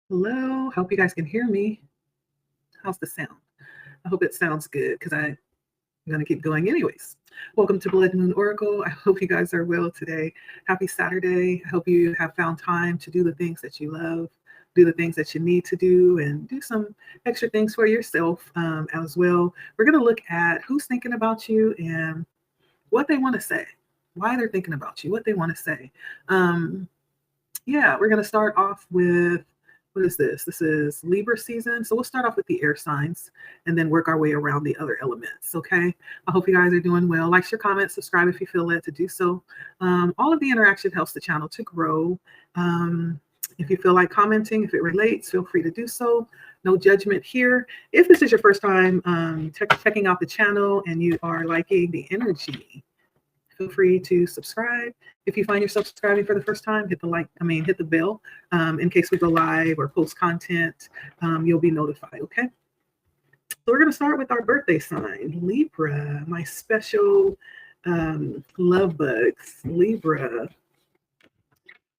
Hello, hope you guys can hear me. How's the sound? I hope it sounds good because I'm going to keep going anyways. Welcome to Blood Moon Oracle. I hope you guys are well today. Happy Saturday. I hope you have found time to do the things that you love, do the things that you need to do, and do some extra things for yourself as well. We're going to look at who's thinking about you and what they want to say, why they're thinking about you, what they want to say. Um, yeah, we're going to start off with what is this? This is Libra season. So we'll start off with the air signs and then work our way around the other elements. Okay. I hope you guys are doing well. Like, share, comment, subscribe if you feel led to do so. All of the interaction helps the channel to grow. If you feel like commenting, if it relates, feel free to do so. No judgment here. If this is your first time checking out the channel and you are liking the energy, feel free to subscribe. If you find yourself subscribing for the first time, hit the bell. In case we go live or post content, you'll be notified, okay? So we're going to start with our birthday sign, Libra, my special love bugs, Libra.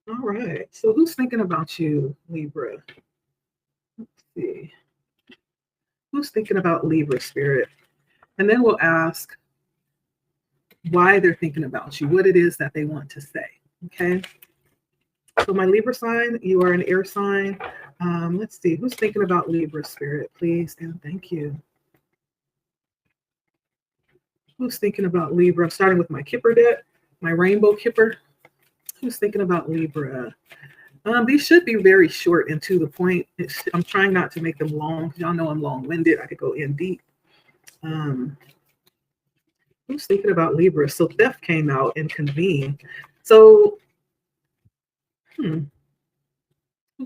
All right, so who's thinking about you, Libra? Let's see. Who's thinking about Libra, Spirit? And then we'll ask why they're thinking about you, what it is that they want to say, okay? So my Libra sign, you are an air sign. Let's see, who's thinking about Libra, Spirit, please, and thank you. Who's thinking about Libra? I'm starting with my Kipper deck, my rainbow Kipper. Who's thinking about Libra? These should be very short and to the point. I'm trying not to make them long. Y'all know I'm long-winded. I could go in deep. Who's thinking about Libra? So Theft came out and Convene. So, who's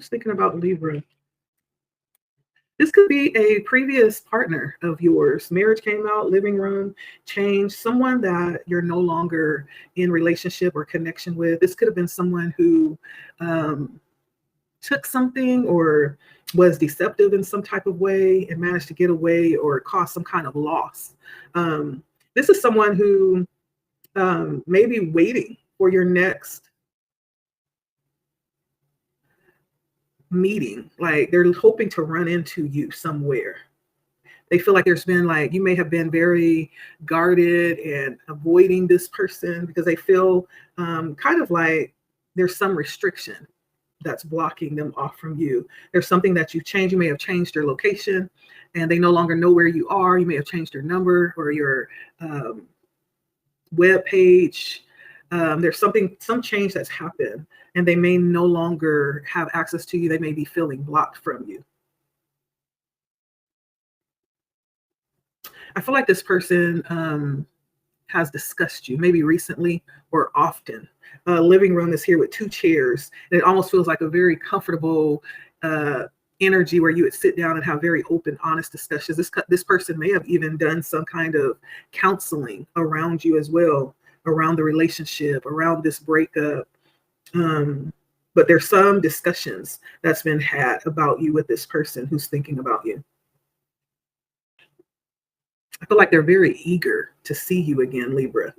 thinking about Libra? This could be a previous partner of yours. Marriage came out, living room, change, someone that you're no longer in relationship or connection with. This could have been someone who took something or was deceptive in some type of way and managed to get away or caused some kind of loss. This is someone who may be waiting for your next meeting. Like they're hoping to run into you somewhere. They feel like there's been you may have been very guarded and avoiding this person because they feel kind of like there's some restriction that's blocking them off from you. There's something that you've changed. You may have changed your location and they no longer know where you are. You may have changed your number or your web page. There's some change that's happened and they may no longer have access to you. They may be feeling blocked from you. I feel like this person has discussed you, maybe recently or often. Living room is here with 2 chairs, and it almost feels like a very comfortable energy where you would sit down and have very open, honest discussions. This person may have even done some kind of counseling around you as well, around the relationship, around this breakup. But there's some discussions that's been had about you with this person who's thinking about you. I feel like they're very eager to see you again, Libra.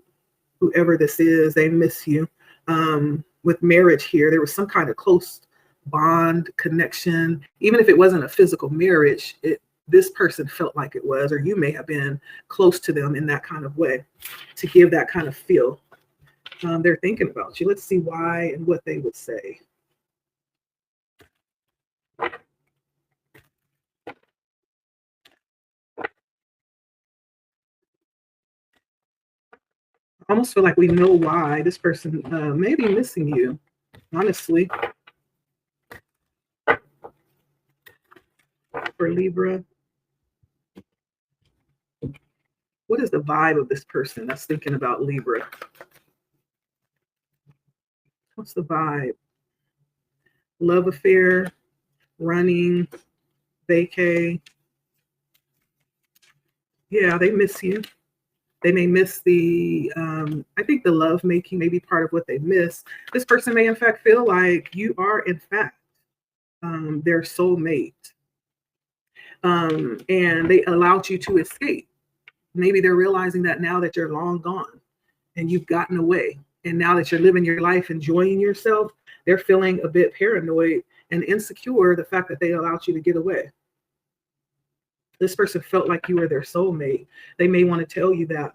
Whoever this is, they miss you. With marriage here, there was some kind of close bond, connection. Even if it wasn't a physical marriage, this person felt like it was, or you may have been close to them in that kind of way to give that kind of feel. They're thinking about you. Let's see why and what they would say. I almost feel like we know why this person may be missing you, honestly. For Libra, what is the vibe of this person that's thinking about Libra? What's the vibe? Love affair, running, vacay. Yeah, they miss you. They may miss I think the love making may be part of what they miss. This person may in fact feel like you are in fact their soulmate. And they allowed you to escape. Maybe they're realizing that now that you're long gone and you've gotten away. And now that you're living your life, enjoying yourself, they're feeling a bit paranoid and insecure the fact that they allowed you to get away. This person felt like you were their soulmate. They may want to tell you that.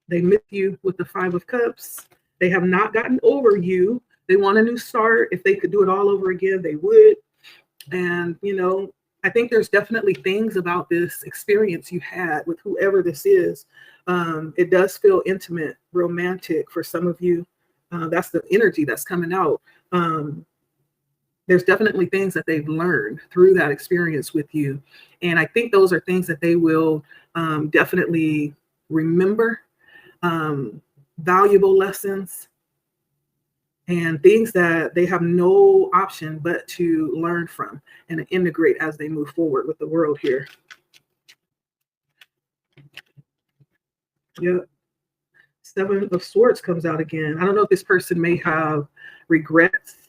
They miss you with the Five of Cups. They have not gotten over you. They want a new start. If they could do it all over again, they would. And, you know, I think there's definitely things about this experience you had with whoever this is. It does feel intimate, romantic for some of you. That's the energy that's coming out. There's definitely things that they've learned through that experience with you. And I think those are things that they will definitely remember, valuable lessons, and things that they have no option but to learn from and integrate as they move forward with the world here. Yep. Seven of Swords comes out again. I don't know if this person may have regrets.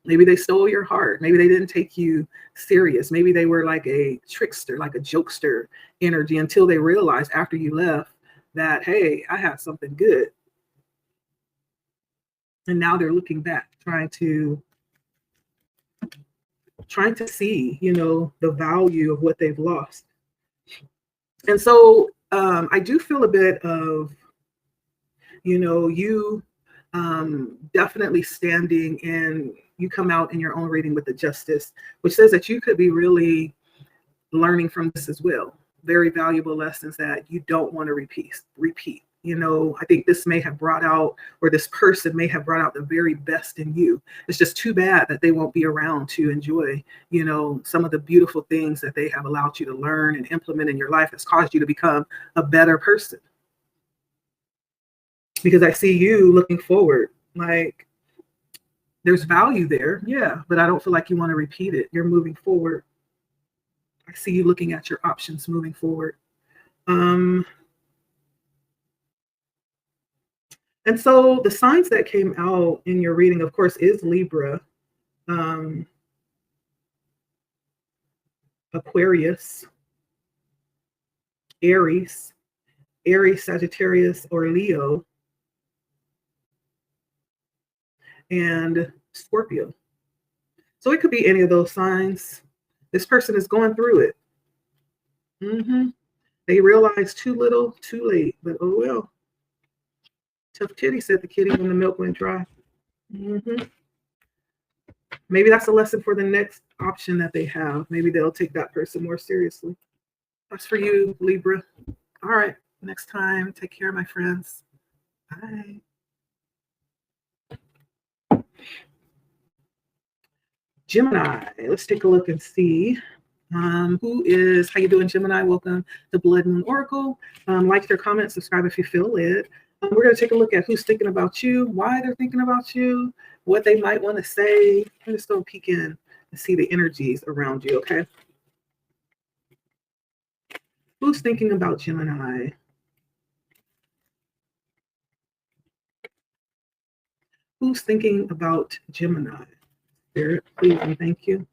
Maybe they stole your heart. Maybe they didn't take you serious. Maybe they were like a trickster, like a jokester energy, until they realized after you left that, hey, I had something good. And now they're looking back, trying to see, you know, the value of what they've lost. And so I do feel a bit of, you know, you definitely standing in, you come out in your own reading with the Justice, which says that you could be really learning from this as well. Very valuable lessons that you don't want to repeat. You know, I think this may have brought out, or this person may have brought out the very best in you. It's just too bad that they won't be around to enjoy, you know, some of the beautiful things that they have allowed you to learn and implement in your life that's caused you to become a better person. Because I see you looking forward, like there's value there, yeah, but I don't feel like you want to repeat it. You're moving forward. I see you looking at your options moving forward. And so the signs that came out in your reading, of course, is Libra, Aquarius, Aries, Sagittarius, or Leo, and Scorpio. So it could be any of those signs. This person is going through it. They realize too little, too late, but oh well. Tough titty, said the kitty when the milk went dry. Maybe that's a lesson for the next option that they have. Maybe they'll take that person more seriously. That's for you, Libra. All right, next time. Take care, my friends. Bye. Gemini. Let's take a look and see who is, how you doing, Gemini? Welcome to Blood Moon Oracle. Like your comment, subscribe if you feel it. We're going to take a look at who's thinking about you, why they're thinking about you, what they might want to say. I'm just going to peek in and see the energies around you, okay? Who's thinking about Gemini? Who's thinking about Gemini? Spirit, please and thank you.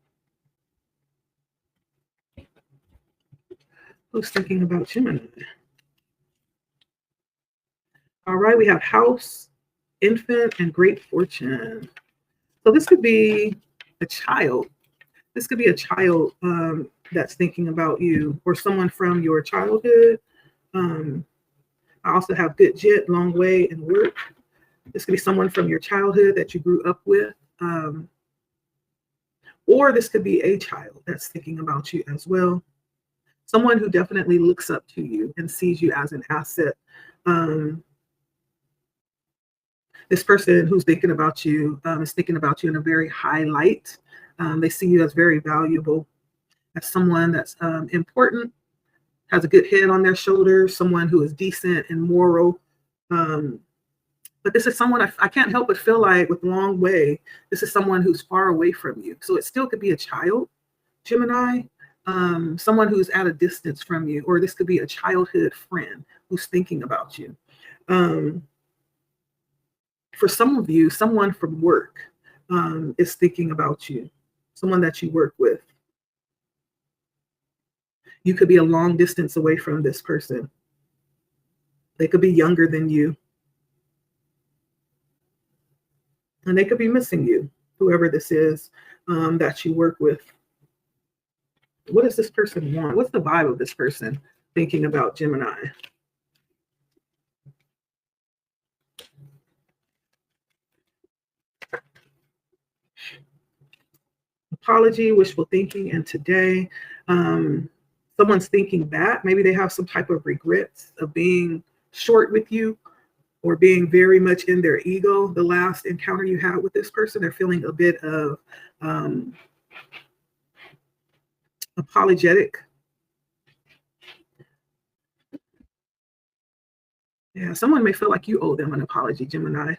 Who's thinking about Gemini? All right, we have House, Infant, and Great Fortune. So this could be a child. This could be a child that's thinking about you, or someone from your childhood. I also have Good Jit, Long Way, and Work. This could be someone from your childhood that you grew up with. Or this could be a child that's thinking about you as well. Someone who definitely looks up to you and sees you as an asset. This person who's thinking about you is thinking about you in a very high light. They see you as very valuable, as someone that's important, has a good head on their shoulders, someone who is decent and moral. But this is someone I can't help but feel like with Long Way, this is someone who's far away from you. So it still could be a child, Gemini, someone who's at a distance from you, or this could be a childhood friend who's thinking about you. For some of you, someone from work is thinking about you, someone that you work with. You could be a long distance away from this person. They could be younger than you. And they could be missing you, whoever this is that you work with. What does this person want? What's the vibe of this person thinking about Gemini? Apology, wishful thinking, and today someone's thinking back. Maybe they have some type of regrets of being short with you or being very much in their ego. The last encounter you had with this person, they're feeling a bit of apologetic. Yeah, someone may feel like you owe them an apology, Gemini.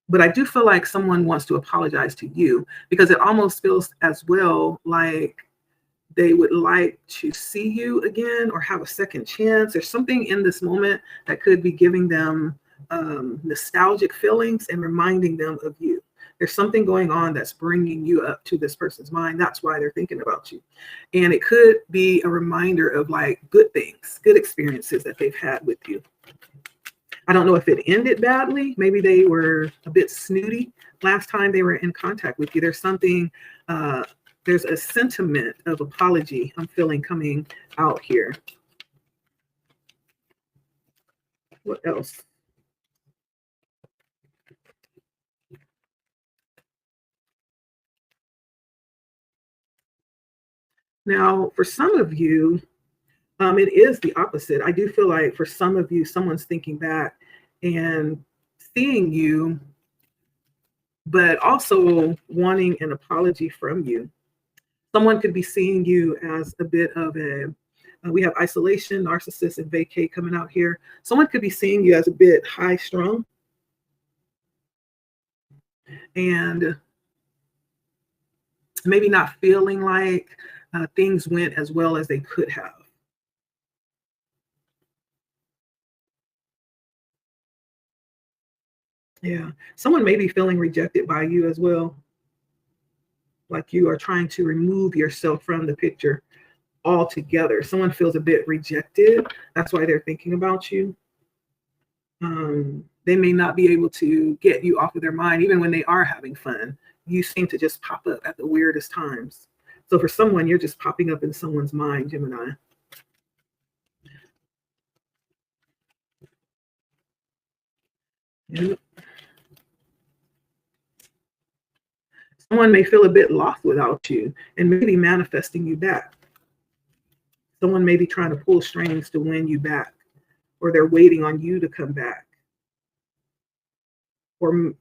But I do feel like someone wants to apologize to you because it almost feels as well like they would like to see you again or have a second chance. There's something in this moment that could be giving them nostalgic feelings and reminding them of you. There's something going on that's bringing you up to this person's mind. That's why they're thinking about you. And it could be a reminder of like good things, good experiences that they've had with you. I don't know if it ended badly. Maybe they were a bit snooty last time they were in contact with you. There's something, there's a sentiment of apology I'm feeling coming out here. What else? Now, for some of you, it is the opposite. I do feel like for some of you, someone's thinking back and seeing you, but also wanting an apology from you. Someone could be seeing you as a bit of we have isolation, narcissist, and vacate coming out here. Someone could be seeing you as a bit high strung and maybe not feeling like things went as well as they could have. Yeah, someone may be feeling rejected by you as well. Like you are trying to remove yourself from the picture altogether. Someone feels a bit rejected. That's why they're thinking about you. They may not be able to get you off of their mind, even when they are having fun. You seem to just pop up at the weirdest times. So for someone, you're just popping up in someone's mind, Gemini. Yep. Someone may feel a bit lost without you and maybe manifesting you back. Someone may be trying to pull strings to win you back, or they're waiting on you to come back, or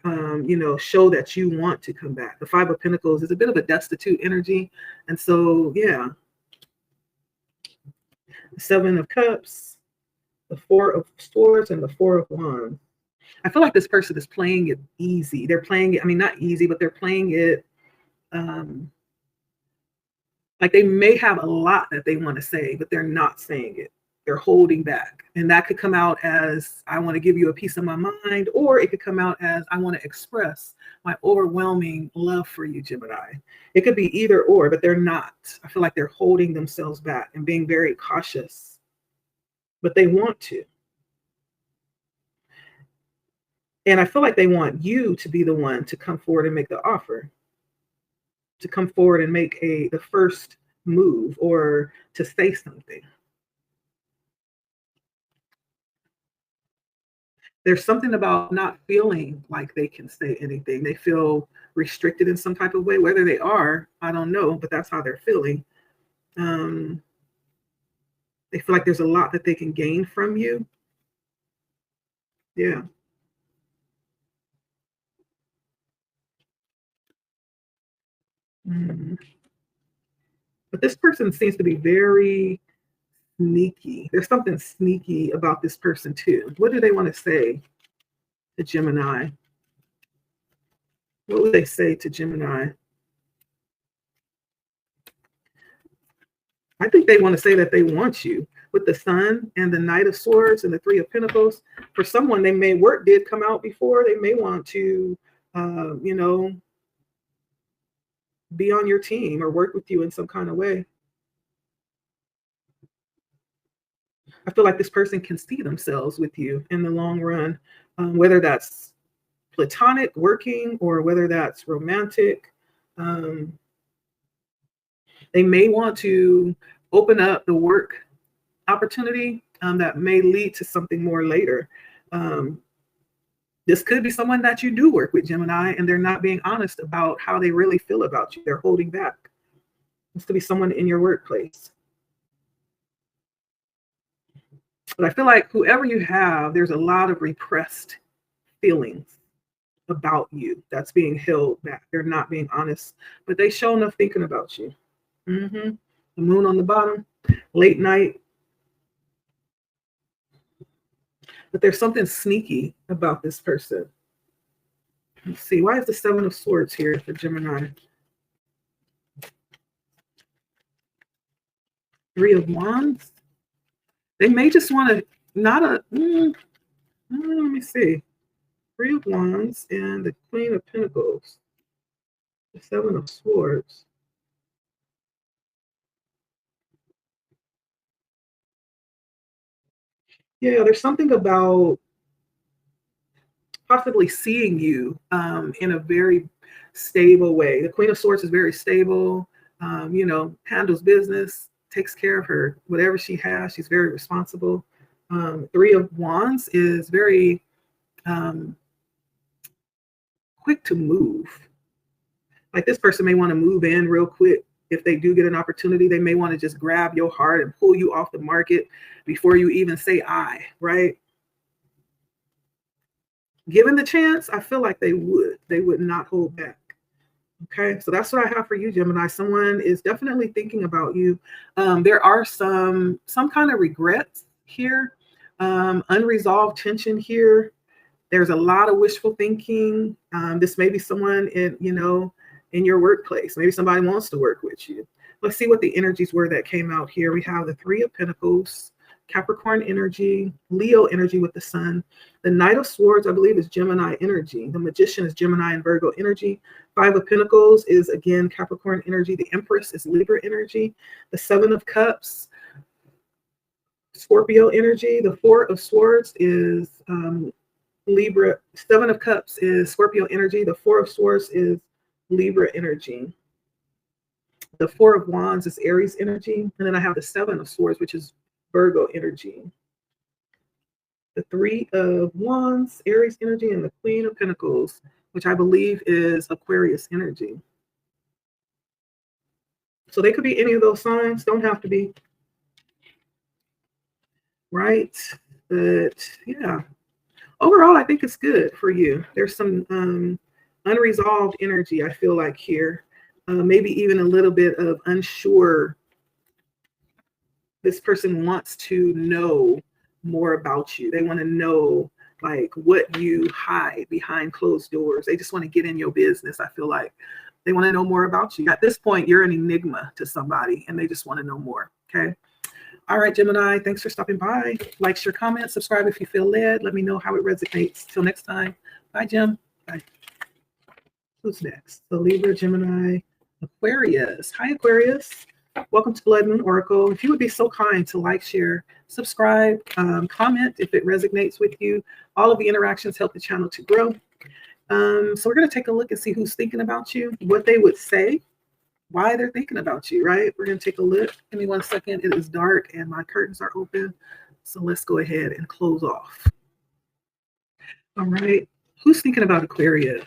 show that you want to come back. The Five of Pentacles is a bit of a destitute energy, and so yeah. The Seven of Cups, the Four of Swords, and the Four of Wands. I feel like this person is playing it easy. They're playing it, I mean, not easy, but they're playing it like they may have a lot that they want to say, but they're not saying it. They're holding back. And that could come out as, I want to give you a piece of my mind, or it could come out as, I want to express my overwhelming love for you, Gemini. It could be either or, but they're not. I feel like they're holding themselves back and being very cautious, but they want to. And I feel like they want you to be the one to come forward and make the offer, to come forward and make the first move or to say something. There's something about not feeling like they can say anything. They feel restricted in some type of way. Whether they are, I don't know, but that's how they're feeling. They feel like there's a lot that they can gain from you. Yeah. But this person seems to be very sneaky. There's something sneaky about this person too. What do they want to say to Gemini? What would they say to Gemini? I think they want to say that they want you. With the Sun and the Knight of Swords and the Three of Pentacles, for someone, they may, work did come out before. They may want to, be on your team or work with you in some kind of way. I feel like this person can see themselves with you in the long run, whether that's platonic, working, or whether that's romantic. They may want to open up the work opportunity that may lead to something more later. This could be someone that you do work with, Gemini, and they're not being honest about how they really feel about you. They're holding back. This could be someone in your workplace. But I feel like whoever you have, there's a lot of repressed feelings about you that's being held back. They're not being honest, but they show enough thinking about you. The moon on the bottom, late night. But there's something sneaky about this person. Let's see, why is the Seven of Swords here for Gemini? Three of Wands. They may just want to, let me see. Three of Wands and the Queen of Pentacles. The Seven of Swords. Yeah, there's something about possibly seeing you in a very stable way. The Queen of Swords is very stable, handles business, takes care of her, whatever she has, she's very responsible. Three of Wands is very quick to move. Like this person may want to move in real quick. If they do get an opportunity, they may want to just grab your heart and pull you off the market before you even say I, right? Given the chance, I feel like they would not hold back. Okay, so that's what I have for you, Gemini. Someone is definitely thinking about you. There are some kind of regrets here, unresolved tension here. There's a lot of wishful thinking. This may be someone in your workplace. Maybe somebody wants to work with you. Let's see what the energies were that came out here. We have the Three of Pentacles, Capricorn energy, Leo energy with the Sun. The Knight of Swords, I believe, is Gemini energy. The Magician is Gemini and Virgo energy. Five of Pentacles is, again, Capricorn energy. The Empress is Libra energy. The Seven of Cups, Scorpio energy. The Four of Swords is Libra. Seven of Cups is Scorpio energy. The Four of Swords is Libra energy. The Four of Wands is Aries energy. And then I have the Seven of Swords, which is Virgo energy. The Three of Wands, Aries energy, and the Queen of Pentacles, which I believe is Aquarius energy. So they could be any of those signs, don't have to be. Right? But yeah, overall, I think it's good for you. There's some unresolved energy, I feel like here. Maybe even a little bit of unsure. This person wants to know more about you. They want to know like what you hide behind closed doors. They just want to get in your business. I feel like they want to know more about you. At this point, you're an enigma to somebody and they just want to know more. Okay. All right, Gemini, thanks for stopping by. Like, share, comment, subscribe if you feel led. Let me know how it resonates. Till next time. Bye, Gem. Bye. Who's next? So Libra, Gemini, Aquarius. Hi, Aquarius. Welcome to Blood Moon Oracle. If you would be so kind to like, share, subscribe, comment if it resonates with you. All of the interactions help the channel to grow. So we're going to take a look and see who's thinking about you, what they would say, why they're thinking about you, right? We're going to take a look. Give me 1 second. It is dark and my curtains are open. So let's go ahead and close off. All right. Who's thinking about Aquarius?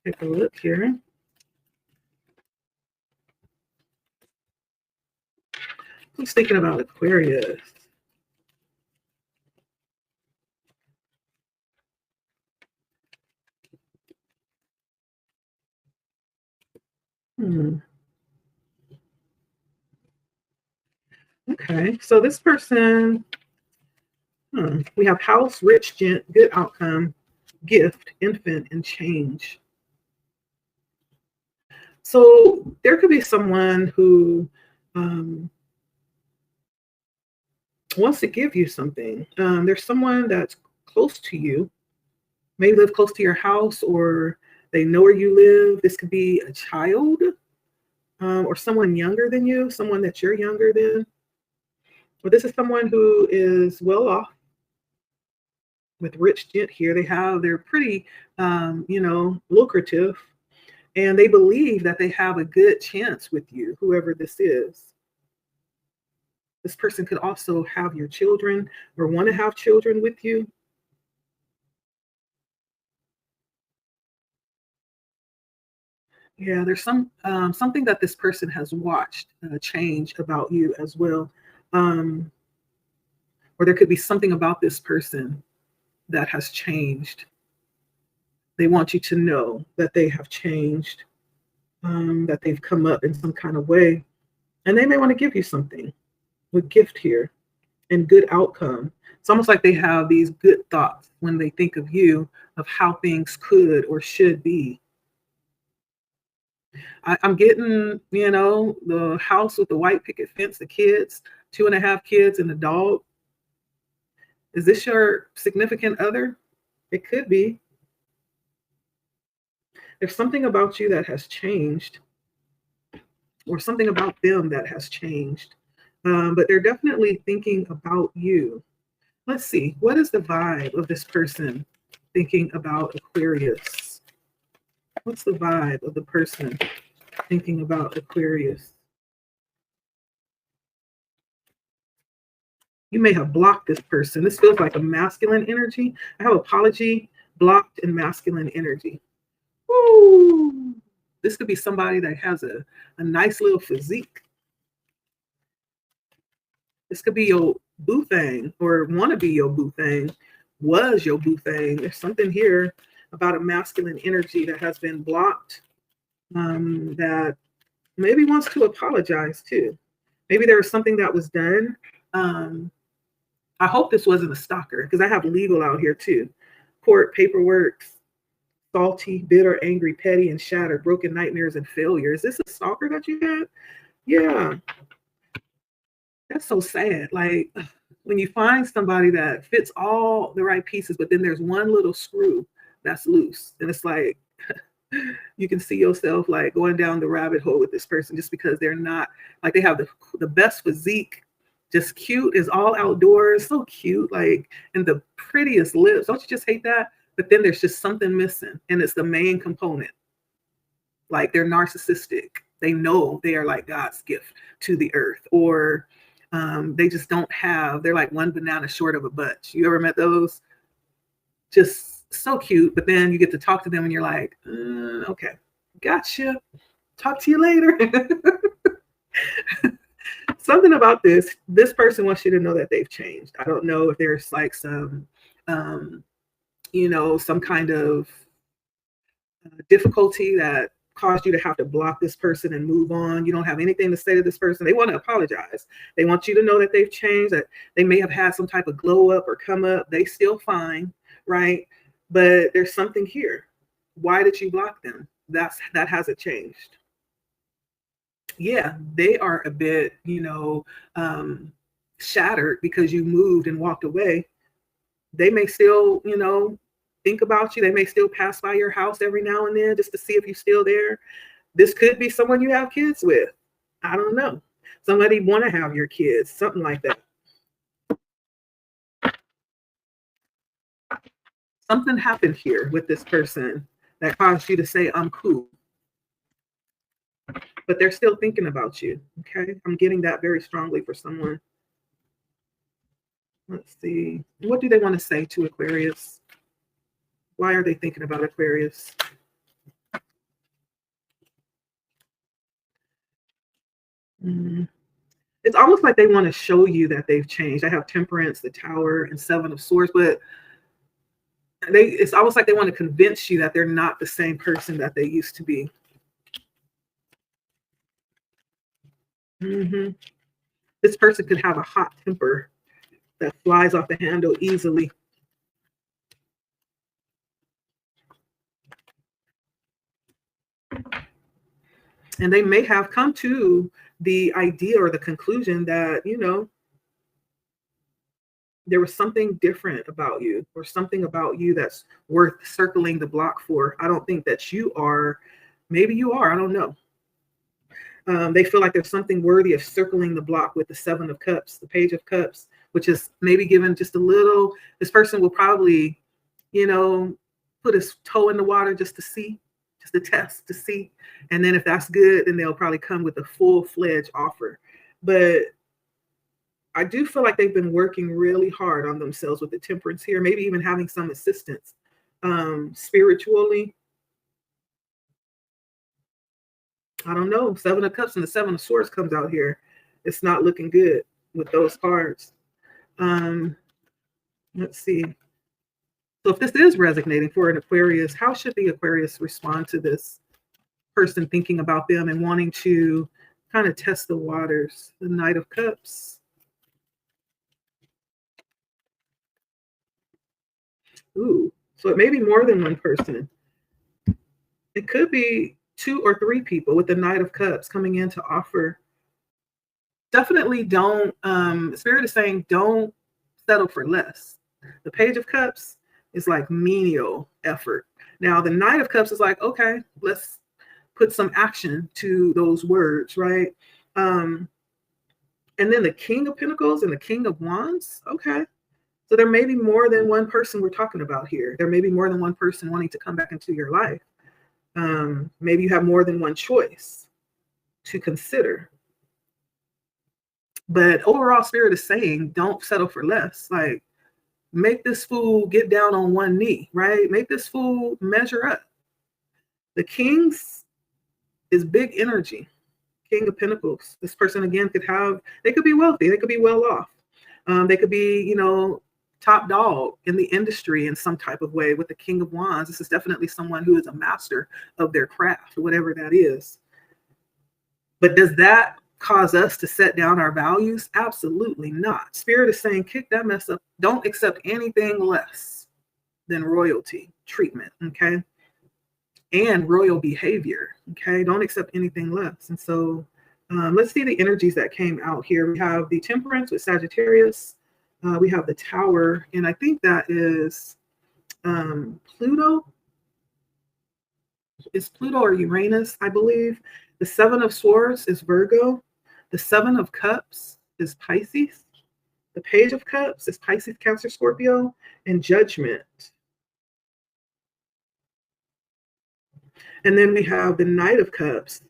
Take a look here. Who's thinking about Aquarius? Okay, so this person, we have house, rich, gent, good outcome, gift, infant, and change. So there could be someone who wants to give you something. There's someone that's close to you, may live close to your house, or they know where you live. This could be a child or someone younger than you, someone that you're younger than. But this is someone who is well off. with rich gent here. They're pretty, lucrative, and they believe that they have a good chance with you, whoever this is. This person could also have your children or want to have children with you. Yeah, there's something that this person has watched change about you as well. Um, or there could be something about this person that has changed. They want you to know that they have changed, that they've come up in some kind of way. And they may want to give you something with gift here and good outcome. It's almost like they have these good thoughts when they think of you, of how things could or should be. I'm getting, the house with the white picket fence, the kids, 2.5 kids and a dog. Is this your significant other? It could be. There's something about you that has changed, or something about them that has changed. But they're definitely thinking about you. Let's see. What is the vibe of this person thinking about Aquarius? What's the vibe of the person thinking about Aquarius? You may have blocked this person. This feels like a masculine energy. I have apology, blocked, and masculine energy. Woo! This could be somebody that has a nice little physique. This could be your boo thing, or want to be your boo thing, was your boo thing. There's something here about a masculine energy that has been blocked, that maybe wants to apologize too. Maybe there was something that was done. I hope this wasn't a stalker, because I have legal out here too. Court, paperwork, salty, bitter, angry, petty, and shattered, broken nightmares and failure. Is this a stalker that you had? Yeah. That's so sad. Like, when you find somebody that fits all the right pieces, but then there's one little screw that's loose. And it's like, you can see yourself like going down the rabbit hole with this person, just because they're not, like, they have the best physique, just cute, is all outdoors, so cute, like, and the prettiest lips. Don't you just hate that? But then there's just something missing, and it's the main component. Like, they're narcissistic. They know they are like God's gift to the earth, or they just don't have, they're like one banana short of a bunch. You ever met those? Just so cute, but then you get to talk to them and you're like, okay, gotcha. Talk to you later. Something about this person wants you to know that they've changed. I don't know if there's like some, some kind of difficulty that caused you to have to block this person and move on. You don't have anything to say to this person. They want to apologize. They want you to know that they've changed, that they may have had some type of glow up or come up. They still fine, right? But there's something here. Why did you block them? That hasn't changed. Yeah, they are a bit, shattered because you moved and walked away. They may still, think about you. They may still pass by your house every now and then just to see if you're still there. This could be someone you have kids with. I don't know. Somebody want to have your kids, something like that. Something happened here with this person that caused you to say, I'm cool. But they're still thinking about you. Okay. I'm getting that very strongly for someone. Let's see. What do they want to say to Aquarius? Why are they thinking about Aquarius? It's almost like they want to show you that they've changed. I have Temperance, the Tower, and Seven of Swords, but it's almost like they want to convince you that they're not the same person that they used to be. This person could have a hot temper that flies off the handle easily. And they may have come to the idea or the conclusion that, there was something different about you, or something about you that's worth circling the block for. I don't think that you are. Maybe you are. I don't know. They feel like there's something worthy of circling the block with the Seven of Cups, the Page of Cups, which is maybe given just a little. This person will probably, put his toe in the water just to see, just to test to see. And then if that's good, then they'll probably come with a full-fledged offer. But I do feel like they've been working really hard on themselves with the temperance here, maybe even having some assistance spiritually. I don't know. 7 of Cups and the 7 of Swords comes out here. It's not looking good with those cards. Let's see. So if this is resonating for an Aquarius, how should the Aquarius respond to this person thinking about them and wanting to kind of test the waters? The Knight of Cups. Ooh, so it may be more than one person. It could be 2 or 3 people with the Knight of Cups coming in to offer. Definitely don't, Spirit is saying don't settle for less. The Page of Cups is like menial effort. Now the Knight of Cups is like, okay, let's put some action to those words, right? And then the King of Pentacles and the King of Wands, okay. So there may be more than one person we're talking about here. There may be more than one person wanting to come back into your life. Maybe you have more than one choice to consider. But overall, Spirit is saying, don't settle for less. Like, make this fool get down on one knee, right? Make this fool measure up. The Kings is big energy. King of Pentacles. This person, again, they could be wealthy. They could be well off. They could be, top dog in the industry in some type of way. With the King of Wands, this is definitely someone who is a master of their craft, whatever that is. But does that cause us to set down our values? Absolutely not. Spirit is saying, kick that mess up. Don't accept anything less than royalty treatment, okay? And royal behavior, okay? Don't accept anything less. And so let's see the energies that came out here. We have the Temperance with Sagittarius. We have the Tower, and I think that is Pluto. It's Pluto or Uranus, I believe. The 7 of Swords is Virgo. The 7 of Cups is Pisces. The Page of Cups is Pisces, Cancer, Scorpio, and Judgment. And then we have the Knight of Cups,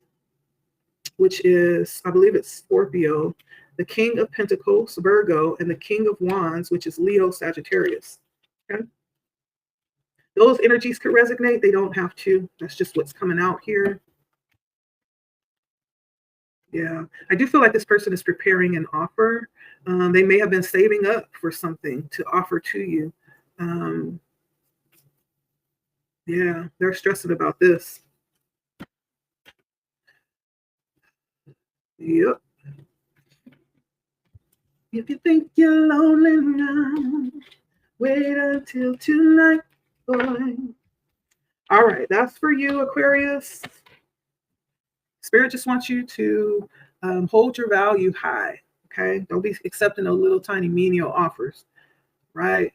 which is, I believe it's Scorpio, the King of Pentacles, Virgo, and the King of Wands, which is Leo, Sagittarius. Okay? Those energies could resonate. They don't have to. That's just what's coming out here. Yeah, I do feel like this person is preparing an offer. They may have been saving up for something to offer to you. Yeah, they're stressing about this. Yep. If you think you're lonely now, wait until tonight, boy. All right, that's for you, Aquarius. Spirit just wants you to hold your value high, okay? Don't be accepting those little tiny menial offers, right?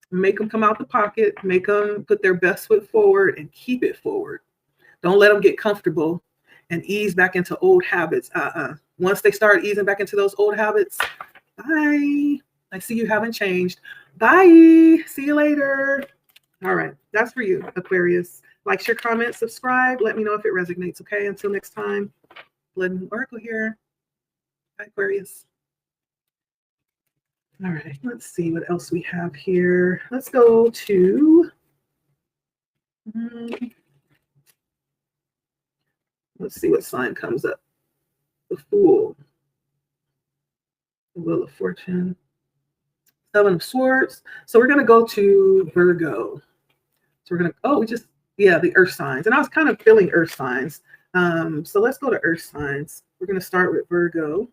Make them come out the pocket, make them put their best foot forward and keep it forward. Don't let them get comfortable and ease back into old habits. Once they start easing back into those old habits, bye. I see you haven't changed. Bye. See you later. All right. That's for you, Aquarius. Like, share, comment, subscribe. Let me know if it resonates. Okay. Until next time. Blood Moon Oracle here. Bye, Aquarius. All right. Let's see what else we have here. Let's go to. Let's see what sign comes up. The Fool. The Wheel of Fortune. 7 of Swords. So we're going to go to Virgo. So we're going to, the Earth signs. And I was kind of feeling Earth signs. So let's go to Earth signs. We're going to start with Virgo.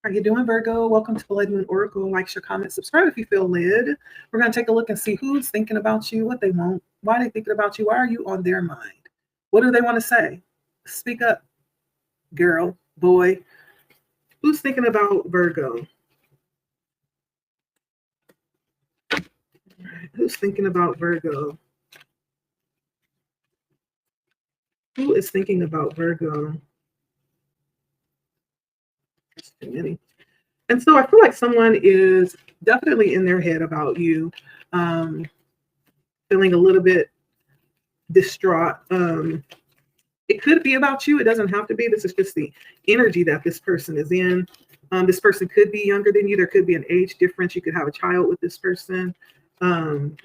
How are you doing, Virgo? Welcome to Blood Moon Oracle. Like, share, comment, subscribe if you feel led. We're going to take a look and see who's thinking about you, what they want, why they're thinking about you, why are you on their mind? What do they want to say? Speak up, girl, boy. Who's thinking about Virgo? Who's thinking about Virgo? Who is thinking about Virgo? That's too many. And so I feel like someone is definitely in their head about you, um, feeling a little bit distraught. It could be about you. It doesn't have to be. This is just the energy that this person is in. This person could be younger than you. There could be an age difference. You could have a child with this person. Um,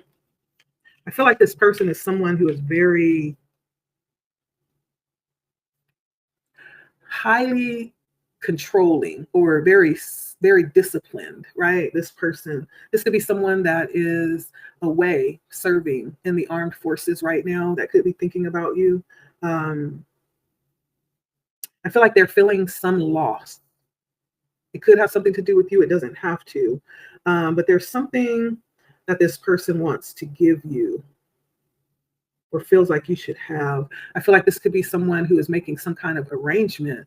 I feel like this person is someone who is very highly controlling or very disciplined, right? This could be someone that is away serving in the armed forces right now that could be thinking about you. Um, I feel like they're feeling some loss. It could have something to do with you. It doesn't have to. But there's something that this person wants to give you or feels like you should have. I feel like this could be someone who is making some kind of arrangement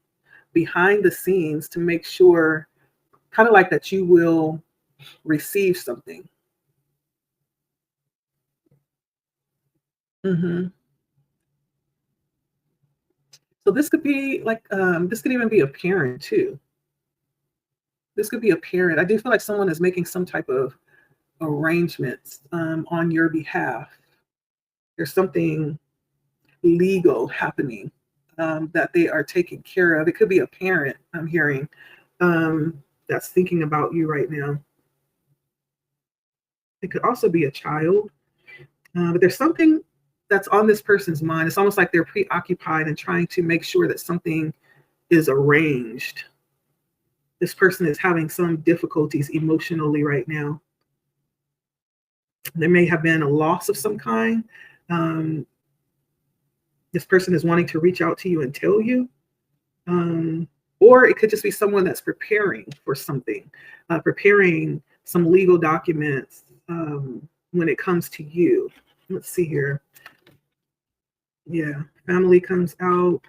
behind the scenes to make sure, kind of like that you will receive something. hmm So this could be like, this could even be a parent too. This could be a parent. I do feel like someone is making some type of arrangements on your behalf. There's something legal happening that they are taking care of. It could be a parent I'm hearing that's thinking about you right now. It could also be a child, but there's something that's on this person's mind. It's almost like they're preoccupied and trying to make sure that something is arranged. This person is having some difficulties emotionally right now. There may have been a loss of some kind. Um, this person is wanting to reach out to you and tell you. Or it could just be someone that's preparing for something, preparing some legal documents when it comes to you. Let's see here. Yeah, family comes out.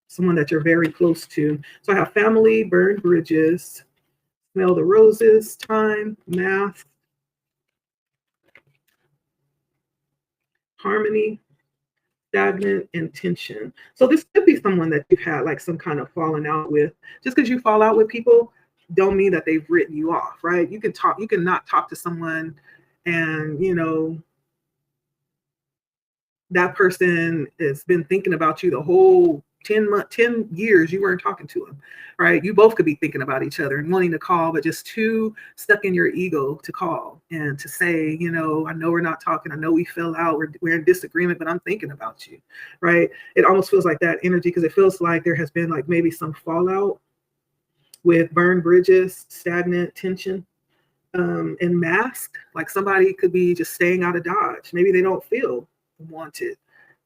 Someone that you're very close to. So I have family, burn bridges, smell the roses, time, math, harmony, stagnant, and tension. So this could be someone that you've had like some kind of falling out with. Just because you fall out with people don't mean that they've written you off, right? You can not talk to someone and that person has been thinking about you the whole 10 years you weren't talking to them, right? You both could be thinking about each other and wanting to call, but just too stuck in your ego to call and to say, I know we're not talking. I know we fell out. We're in disagreement, but I'm thinking about you, right? It almost feels like that energy because it feels like there has been like maybe some fallout with burned bridges, stagnant tension, and masked. Like somebody could be just staying out of Dodge. Maybe they don't feel wanted.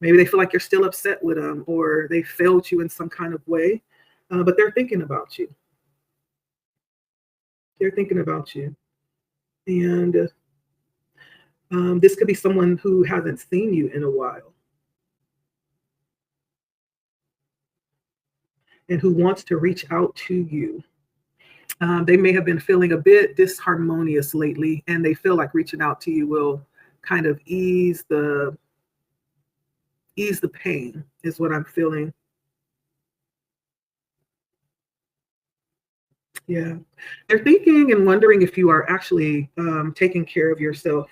Maybe they feel like you're still upset with them or they failed you in some kind of way, but they're thinking about you. They're thinking about you. And this could be someone who hasn't seen you in a while and who wants to reach out to you. They may have been feeling a bit disharmonious lately, and they feel like reaching out to you will kind of ease the pain, is what I'm feeling. Yeah. They're thinking and wondering if you are actually taking care of yourself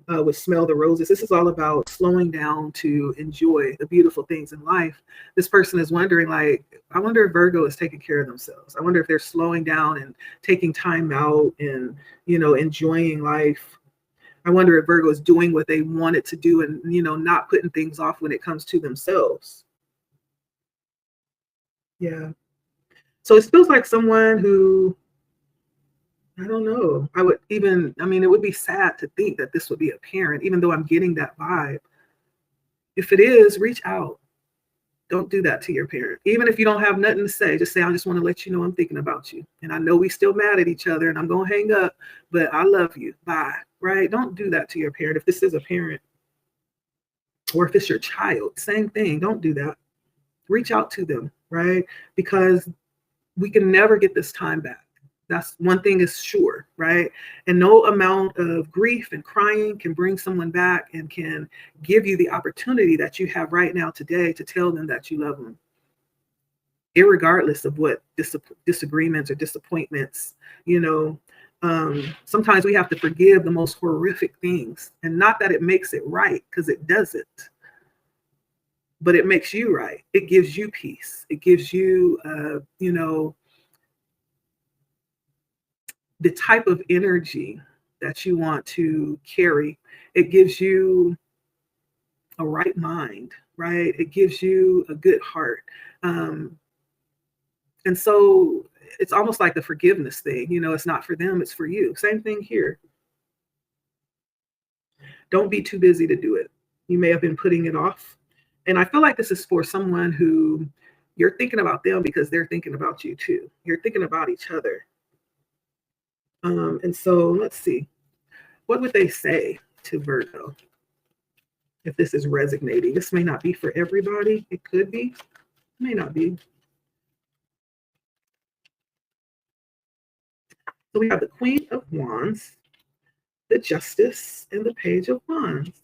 with Smell the Roses. This is all about slowing down to enjoy the beautiful things in life. This person is wondering, like, I wonder if Virgo is taking care of themselves. I wonder if they're slowing down and taking time out and, enjoying life. I wonder if Virgo is doing what they wanted to do and, not putting things off when it comes to themselves. Yeah. So it feels like someone who, I don't know. It would be sad to think that this would be a parent, even though I'm getting that vibe. If it is, reach out. Don't do that to your parent. Even if you don't have nothing to say, just say, I just want to let you know I'm thinking about you. And I know we still mad at each other and I'm going to hang up, but I love you. Bye. Right? Don't do that to your parent. If this is a parent or if it's your child, same thing. Don't do that. Reach out to them, right? Because we can never get this time back. That's one thing is sure, right? And no amount of grief and crying can bring someone back and can give you the opportunity that you have right now today to tell them that you love them. irregardless of what disagreements or disappointments, you know. Sometimes we have to forgive the most horrific things, and not that it makes it right, because it doesn't, but it makes you right. It gives you peace. It gives you, you know, the type of energy that you want to carry. It gives you a right mind, right? It gives you a good heart. And so it's almost like the forgiveness thing, you know, it's not for them, it's for you. Same thing here. Don't be too busy to do it. You may have been putting it off. And I feel like this is for someone who you're thinking about them because they're thinking about you too. You're thinking about each other. And so let's see. What would they say to Virgo if this is resonating? This may not be for everybody. It could be, may not be. So we have the Queen of Wands, the Justice, and the Page of Wands.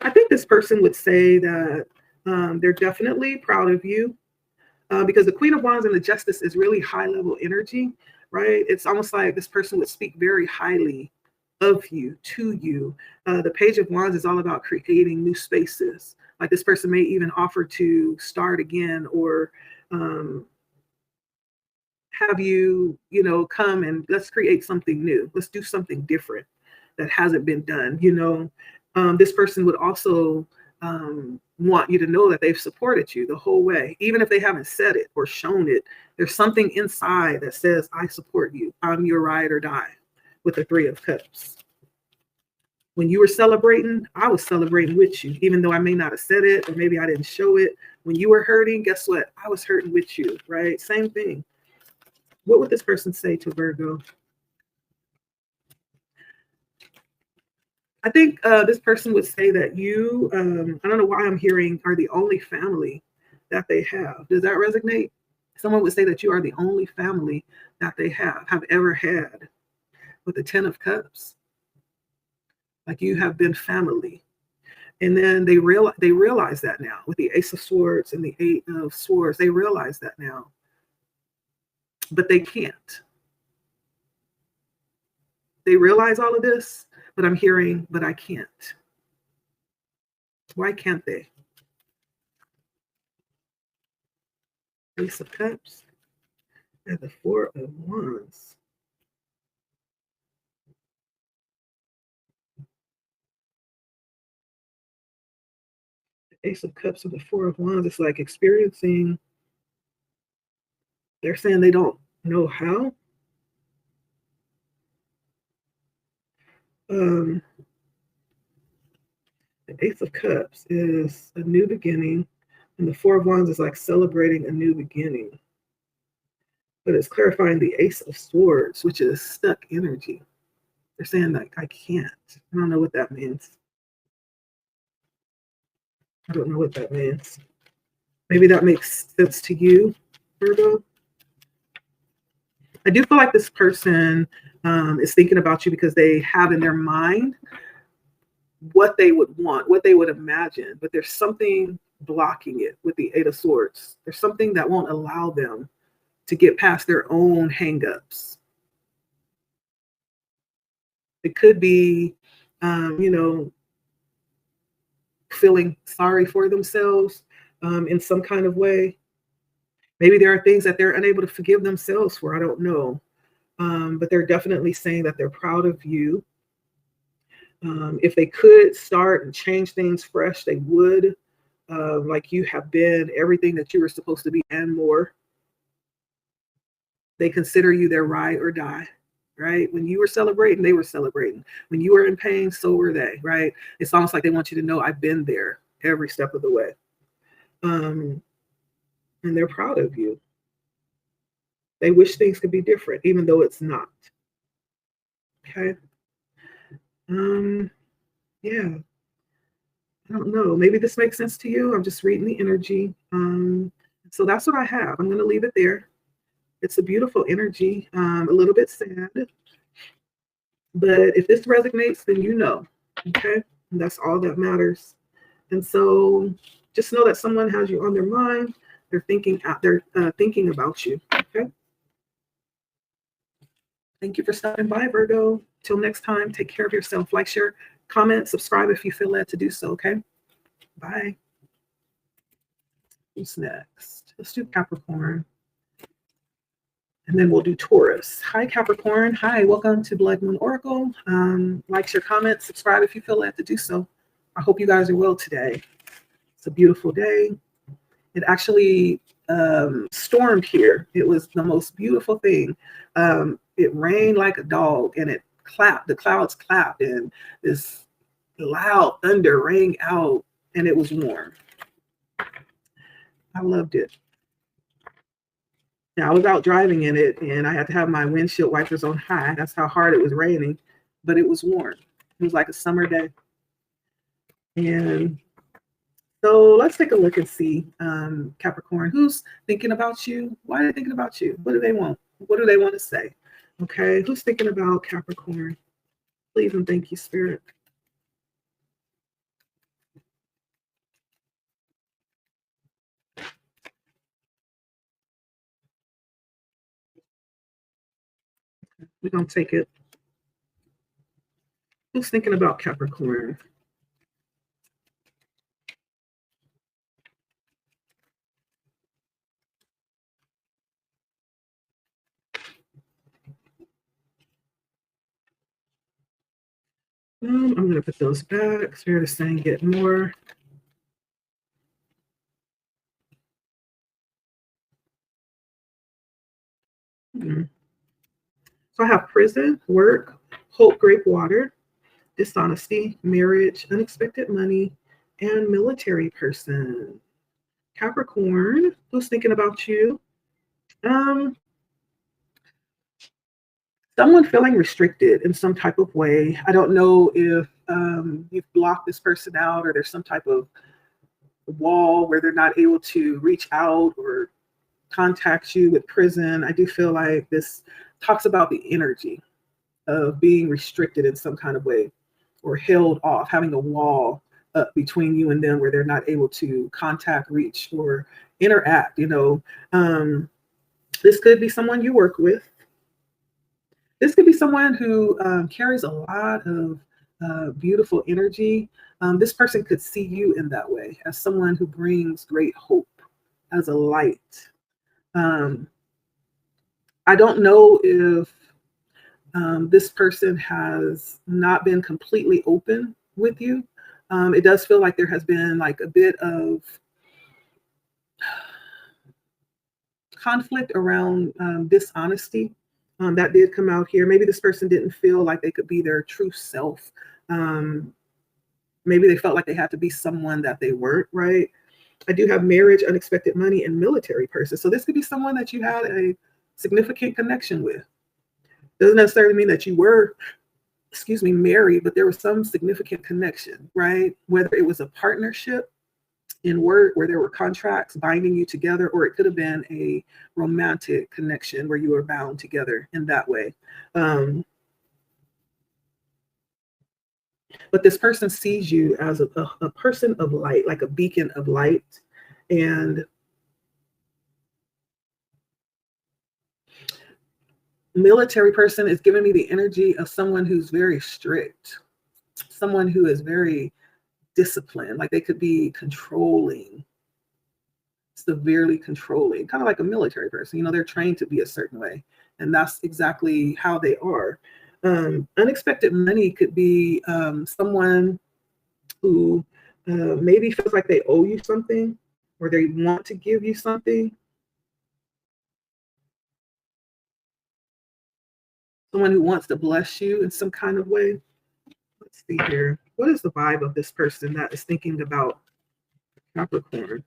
I think this person would say that they're definitely proud of you, because the Queen of Wands and the Justice is really high level energy, right? It's almost like this person would speak very highly of you, to you. The Page of Wands is all about creating new spaces. Like this person may even offer to start again, or have you, you know, come and let's create something new. Let's do something different that hasn't been done. You know, this person would also want you to know that they've supported you the whole way. Even if they haven't said it or shown it, there's something inside that says, I support you. I'm your ride or die, with the Three of Cups. When you were celebrating, I was celebrating with you, even though I may not have said it, or maybe I didn't show it. When you were hurting, guess what? I was hurting with you, right? Same thing. What would this person say to Virgo? I think this person would say that you, I don't know why I'm hearing, are the only family that they have. Does that resonate? Someone would say that you are the only family that they have ever had, with the Ten of Cups. Like you have been family. And then they realize that now with the Ace of Swords and the Eight of Swords. They realize that now. But they can't. They realize all of this, but I'm hearing, but I can't. Why can't they? Ace of Cups and the Four of Wands. The Ace of Cups and the Four of Wands, it's like experiencing, they're saying they don't know how. The Ace of Cups is a new beginning, and the Four of Wands is like celebrating a new beginning. But it's clarifying the Ace of Swords, which is stuck energy. They're saying like, I can't. I don't know what that means. I don't know what that means. Maybe that makes sense to you, Virgo. I do feel like this person is thinking about you because they have in their mind what they would want, what they would imagine, but there's something blocking it with the Eight of Swords. There's something that won't allow them to get past their own hangups. It could be, you know, feeling sorry for themselves in some kind of way. Maybe there are things that they're unable to forgive themselves for. I don't know. But they're definitely saying that they're proud of you. If they could start and change things fresh, they would. Like you have been everything that you were supposed to be and more. They consider you their ride or die, right? When you were celebrating, they were celebrating. When you were in pain, so were they, right? It's almost like they want you to know, I've been there every step of the way. And they're proud of you. They wish things could be different, even though it's not. Okay. Yeah. I don't know. Maybe this makes sense to you. I'm just reading the energy. So that's what I have. I'm going to leave it there. It's a beautiful energy, a little bit sad. But if this resonates, then you know. Okay. And that's all that matters. And so just know that someone has you on their mind. They're thinking out. They're thinking about you. Okay. Thank you for stopping by, Virgo. Till next time, take care of yourself. Like, share, comment, subscribe if you feel led to do so. Okay. Bye. Who's next? Let's do Capricorn. And then we'll do Taurus. Hi, Capricorn. Hi, welcome to Blood Moon Oracle. Like, share, comment, subscribe if you feel led to do so. I hope you guys are well today. It's a beautiful day. It actually stormed here. It was the most beautiful thing. It rained like a dog, and it clapped. The clouds clapped, and this loud thunder rang out, and it was warm. I loved it. Now, I was out driving in it, and I had to have my windshield wipers on high. That's how hard it was raining, but it was warm. It was like a summer day. And so let's take a look and see, Capricorn, who's thinking about you? Why are they thinking about you? What do they want? What do they want to say? Okay, who's thinking about Capricorn? Please and thank you, Spirit. We're going to take it. Who's thinking about Capricorn? I'm going to put those back. Spirit is saying get more. So I have prison, work, hope, grape water, dishonesty, marriage, unexpected money, and military person. Capricorn, who's thinking about you? Someone feeling restricted in some type of way. I don't know if you've blocked this person out, or there's some type of wall where they're not able to reach out or contact you. With prison, I do feel like this talks about the energy of being restricted in some kind of way, or held off, having a wall up between you and them where they're not able to contact, reach, or interact. This could be someone you work with. This could be someone who carries a lot of beautiful energy. This person could see you in that way, as someone who brings great hope, as a light. I don't know if this person has not been completely open with you. It does feel like there has been like a bit of conflict around dishonesty. That did come out here. Maybe this person didn't feel like they could be their true self. Maybe they felt like they had to be someone that they weren't, right? I do have marriage, unexpected money, and military person. So this could be someone that you had a significant connection with. Doesn't necessarily mean that you were, married, but there was some significant connection, right? Whether it was a partnership in work where there were contracts binding you together, or it could have been a romantic connection where you were bound together in that way. But this person sees you as a person of light, like a beacon of light. And military person is giving me the energy of someone who's very strict, someone who is very disciplined, like they could be controlling, severely controlling, kind of like a military person. They're trained to be a certain way, and that's exactly how they are. Unexpected money could be someone who maybe feels like they owe you something, or they want to give you something. Someone who wants to bless you in some kind of way. Let's see here. What is the vibe of this person that is thinking about Capricorn?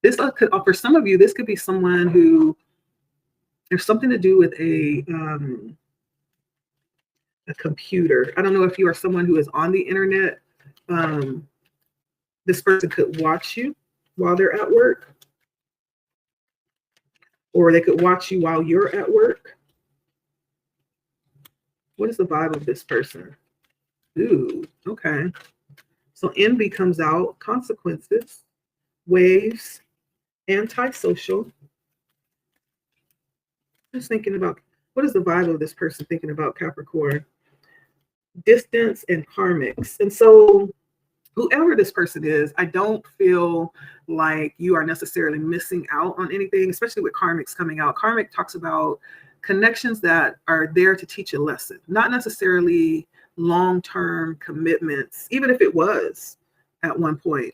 This could, for some of you, this could be someone who there's something to do with a computer. I don't know if you are someone who is on the internet. This person could watch you while they're at work, or they could watch you while you're at work. What is the vibe of this person? Ooh, okay. So envy comes out, consequences, waves, antisocial. Just thinking about what is the vibe of this person thinking about Capricorn? Distance and karmics. And so whoever this person is, I don't feel like you are necessarily missing out on anything, especially with karmics coming out. Karmic talks about connections that are there to teach a lesson, not necessarily long-term commitments, even if it was at one point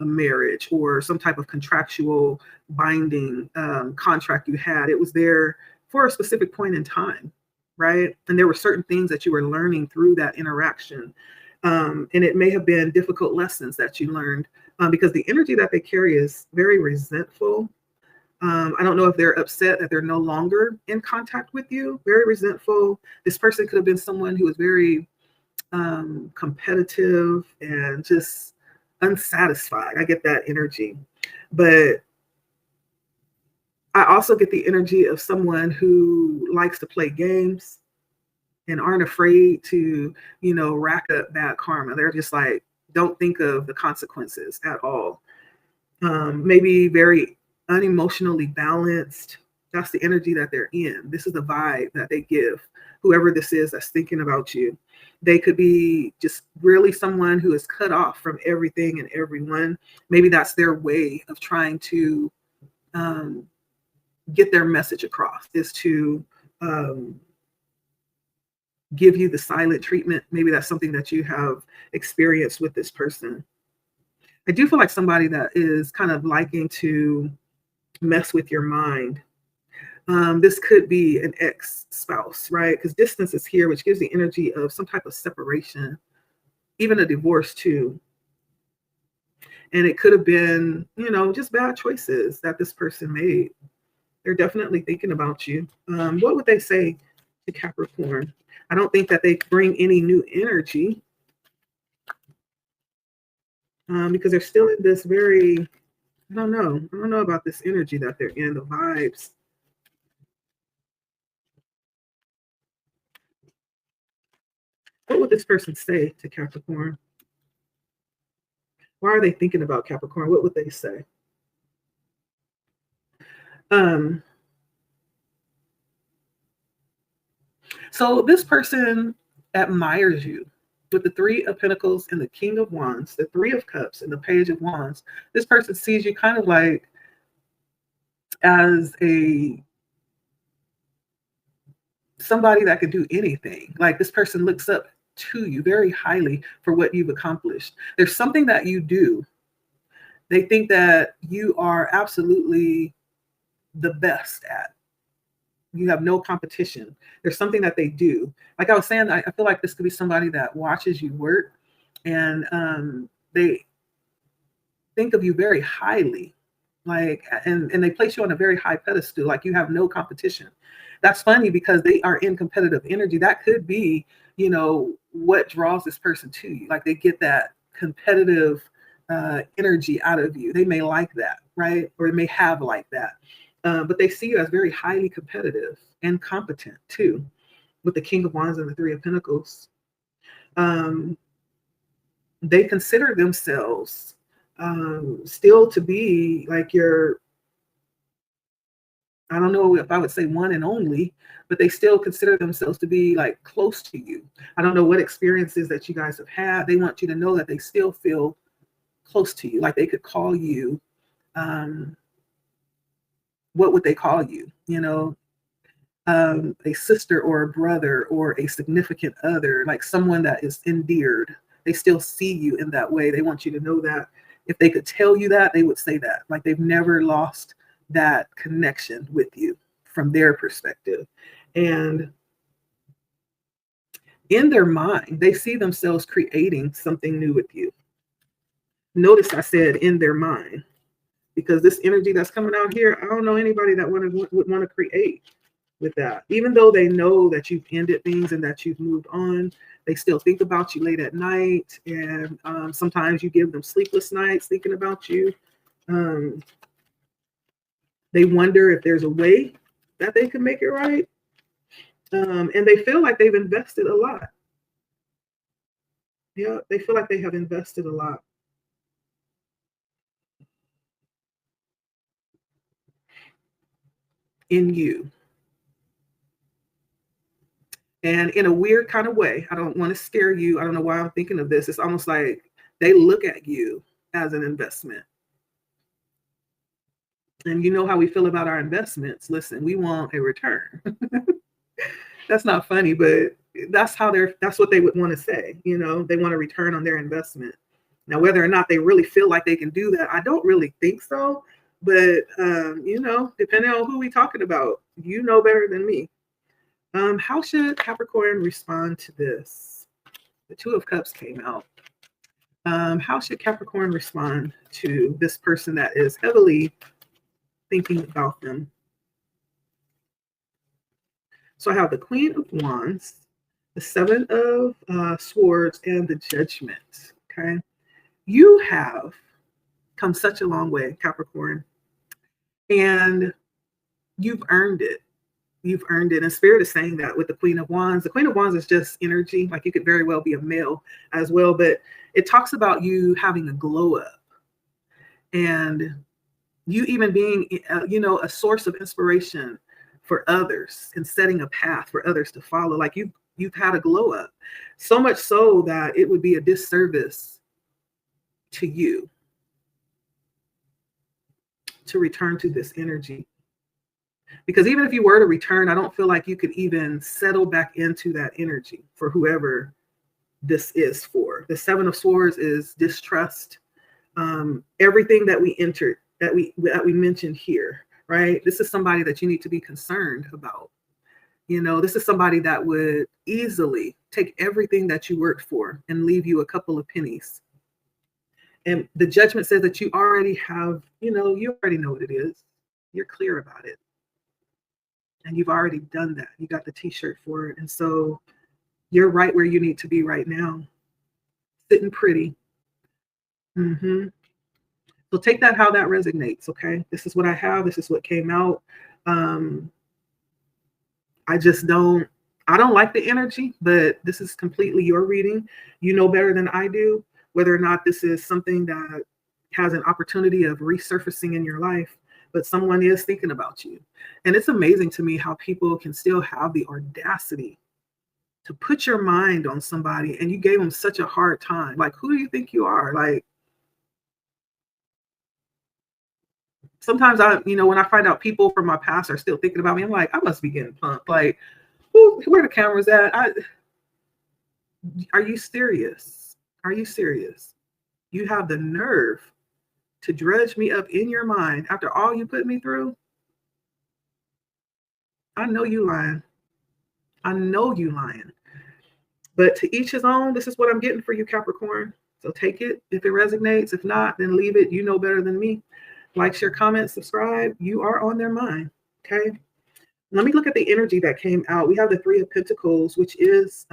a marriage or some type of contractual binding contract you had. It was there for a specific point in time, right? And there were certain things that you were learning through that interaction. And it may have been difficult lessons that you learned because the energy that they carry is very resentful. I don't know if they're upset that they're no longer in contact with you, very resentful. This person could have been someone who was very competitive and just unsatisfied. I get that energy. But I also get the energy of someone who likes to play games and aren't afraid to, rack up bad karma. They're just like, don't think of the consequences at all. Maybe very unemotionally balanced. That's the energy that they're in. This is the vibe that they give whoever this is that's thinking about you. They could be just really someone who is cut off from everything and everyone. Maybe that's their way of trying to get their message across, is to give you the silent treatment. Maybe that's something that you have experienced with this person. I do feel like somebody that is kind of liking to mess with your mind. This could be an ex-spouse, right? Because distance is here, which gives the energy of some type of separation, even a divorce too. And it could have been, just bad choices that this person made. They're definitely thinking about you. What would they say to Capricorn? I don't think that they bring any new energy because they're still in this very, I don't know about this energy that they're in, the vibes. What would this person say to Capricorn? Why are they thinking about Capricorn? What would they say? So this person admires you with the Three of Pentacles and the King of Wands, the Three of Cups and the Page of Wands. This person sees you kind of like as somebody that could do anything. Like this person looks up to you very highly for what you've accomplished. There's something that you do. They think that you are absolutely the best at. You have no competition. There's something that they do. Like I was saying, I feel like this could be somebody that watches you work and they think of you very highly, like, and they place you on a very high pedestal, like you have no competition. That's funny because they are in competitive energy. That could be, what draws this person to you. Like they get that competitive energy out of you. They may like that, right? Or they may have like that. But they see you as very highly competitive and competent too, with the King of Wands and the Three of Pentacles. They consider themselves still to be like I don't know if I would say one and only, but they still consider themselves to be like close to you. I don't know what experiences that you guys have had. They want you to know that they still feel close to you. Like they could call you, what would they call you? A sister or a brother or a significant other, like someone that is endeared. They still see you in that way. They want you to know that. If they could tell you that, they would say that. Like they've never lost that connection with you from their perspective. And in their mind, they see themselves creating something new with you. Notice I said in their mind, because this energy that's coming out here, I don't know anybody that would want to create with that. Even though they know that you've ended things and that you've moved on, they still think about you late at night. And sometimes you give them sleepless nights thinking about you. They wonder if there's a way that they can make it right. And they feel like they've invested a lot. Yeah, they feel like they have invested a lot. in you. And in a weird kind of way, I don't want to scare you. I don't know why I'm thinking of this. It's almost like they look at you as an investment. And you know how we feel about our investments. Listen, we want a return. That's not funny, but that's what they would want to say. You know, they want a return on their investment. Now, whether or not they really feel like they can do that, I don't really think so. But, you know, depending on who we're talking about, you know better than me. How should Capricorn respond to this? The Two of Cups came out. How should Capricorn respond to this person that is heavily thinking about them? So I have the Queen of Wands, the Seven of Swords, and the Judgment. Okay. You have come such a long way, Capricorn, and you've earned it. You've earned it. And Spirit is saying that with the Queen of Wands. The Queen of Wands is just energy. Like you could very well be a male as well, but it talks about you having a glow up and you even being, you know, a source of inspiration for others and setting a path for others to follow. Like you've had a glow up, so much so that it would be a disservice to you to return to this energy. Because even if you were to return, I don't feel like you could even settle back into that energy for whoever this is for. The Seven of Swords is distrust. Everything that we entered, that we mentioned here, right? This is somebody that you need to be concerned about. You know, this is somebody that would easily take everything that you worked for and leave you a couple of pennies. And the Judgment says that you already have, you already know what it is. You're clear about it. And you've already done that. You got the t-shirt for it. And so you're right where you need to be right now. Sitting pretty. So take that how that resonates, okay? This is what I have. This is what came out. I don't like the energy, but this is completely your reading. You know better than I do whether or not this is something that has an opportunity of resurfacing in your life, but someone is thinking about you. And it's amazing to me how people can still have the audacity to put your mind on somebody and you gave them such a hard time. Like, who do you think you are? Like, sometimes when I find out people from my past are still thinking about me, I'm like, I must be getting pumped. Like, where the cameras at? Are you serious? Are you serious? You have the nerve to dredge me up in your mind after all you put me through? I know you lying. I know you lying. But to each his own, this is what I'm getting for you, Capricorn. So take it if it resonates. If not, then leave it. You know better than me. Like, share, comment, subscribe. You are on their mind. Okay. Let me look at the energy that came out. We have the Three of Pentacles, which is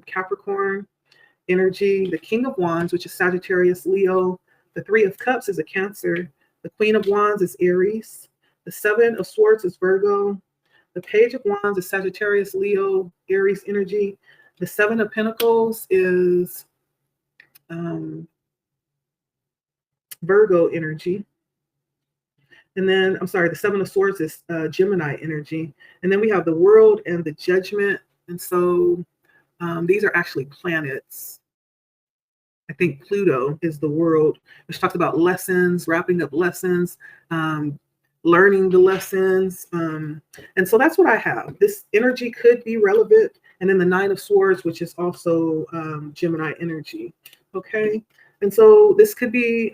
Capricorn energy. The King of Wands, which is Sagittarius, Leo. The Three of Cups is a Cancer. The Queen of Wands is Aries. The Seven of Swords is Virgo. The Page of Wands is Sagittarius, Leo, Aries energy. The Seven of Pentacles is Virgo energy. And then, the Seven of Swords is Gemini energy. And then we have the World and the Judgment. And so these are actually planets. I think Pluto is the World, which talks about lessons, wrapping up lessons, learning the lessons. And so that's what I have. This energy could be relevant. And then the Nine of Swords, which is also Gemini energy. Okay. And so this could be,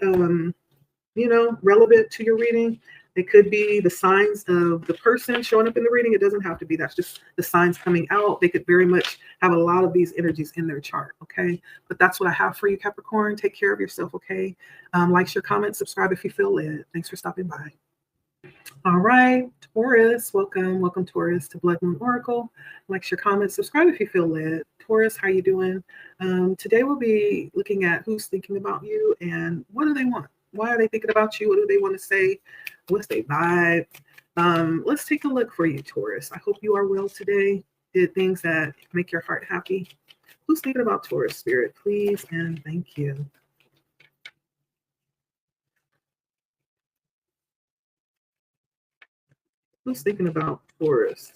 relevant to your reading. It could be the signs of the person showing up in the reading. It doesn't have to be. That's just the signs coming out. They could very much have a lot of these energies in their chart. Okay. But that's what I have for you, Capricorn. Take care of yourself. Okay. Like, share, comment, subscribe if you feel led. Thanks for stopping by. All right, Taurus, welcome Taurus to Blood Moon Oracle. Like, share, comment, subscribe if you feel led. Taurus, how you doing? Today we'll be looking at who's thinking about you and what do they want? Why are they thinking about you? What do they want to say? What's their vibe? Let's take a look for you, Taurus. I hope you are well today. Did things that make your heart happy. Who's thinking about Taurus, Spirit? Please and thank you. Who's thinking about Taurus?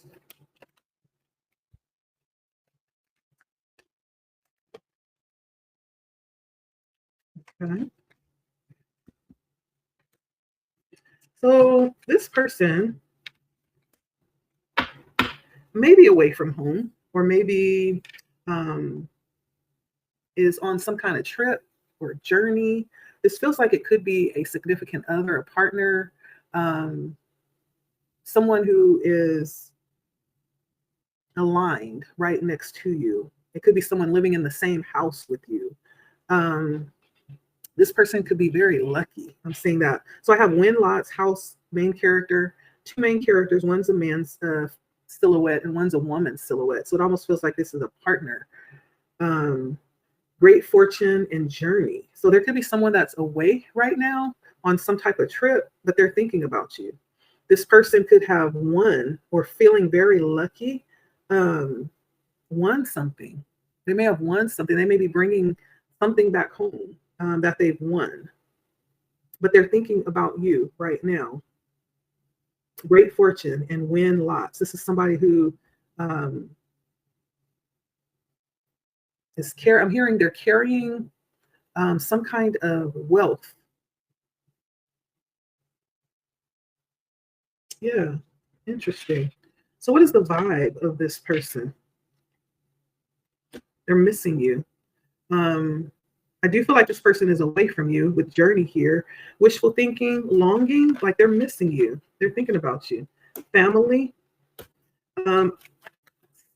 Okay. So this person may be away from home, or maybe is on some kind of trip or journey. This feels like it could be a significant other, a partner, um, someone who is aligned right next to you. It could be someone living in the same house with you. Um, this person could be very lucky. I'm seeing that. So I have win lots, house, main character, two main characters. One's a man's silhouette and one's a woman's silhouette. So it almost feels like this is a partner. Great fortune and journey. So there could be someone that's away right now on some type of trip, but they're thinking about you. This person could have won or feeling very lucky, won something. They may have won something. They may be bringing something back home that they've won, but they're thinking about you right now. Great fortune and win lots. This is somebody who I'm hearing they're carrying some kind of wealth. Yeah, interesting. So what is the vibe of this person? They're missing you. I do feel like this person is away from you with journey here. Wishful thinking, longing, like they're missing you. They're thinking about you. Family,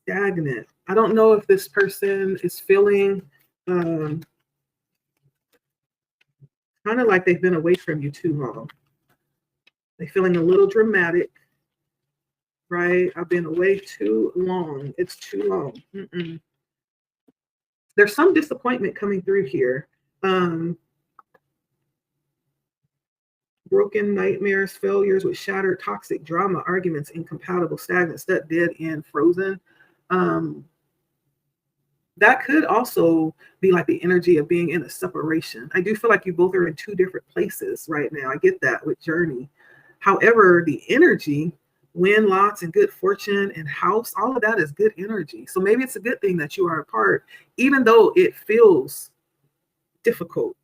stagnant. I don't know if this person is feeling kind of like they've been away from you too long. They're feeling a little dramatic, right? I've been away too long. It's too long. There's some disappointment coming through here. Broken nightmares, failures with shattered, toxic drama, arguments, incompatible, stagnant, stuck, dead end, frozen. That could also be like the energy of being in a separation. I do feel like you both are in two different places right now. I get that with journey. However, the energy, win lots and good fortune and house, all of that is good energy. So maybe it's a good thing that you are apart, even though it feels difficult.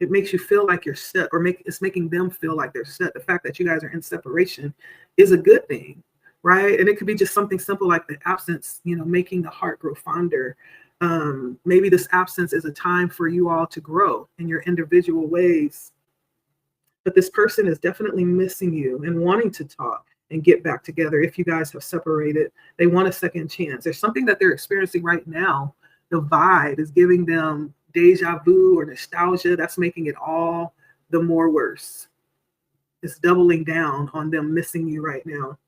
It makes you feel like you're stuck, or it's making them feel like they're stuck. The fact that you guys are in separation is a good thing, right? And it could be just something simple like the absence, making the heart grow fonder. Maybe this absence is a time for you all to grow in your individual ways. But this person is definitely missing you and wanting to talk and get back together. If you guys have separated, they want a second chance. There's something that they're experiencing right now. The vibe is giving them deja vu or nostalgia. That's making it all the more worse. It's doubling down on them missing you right now.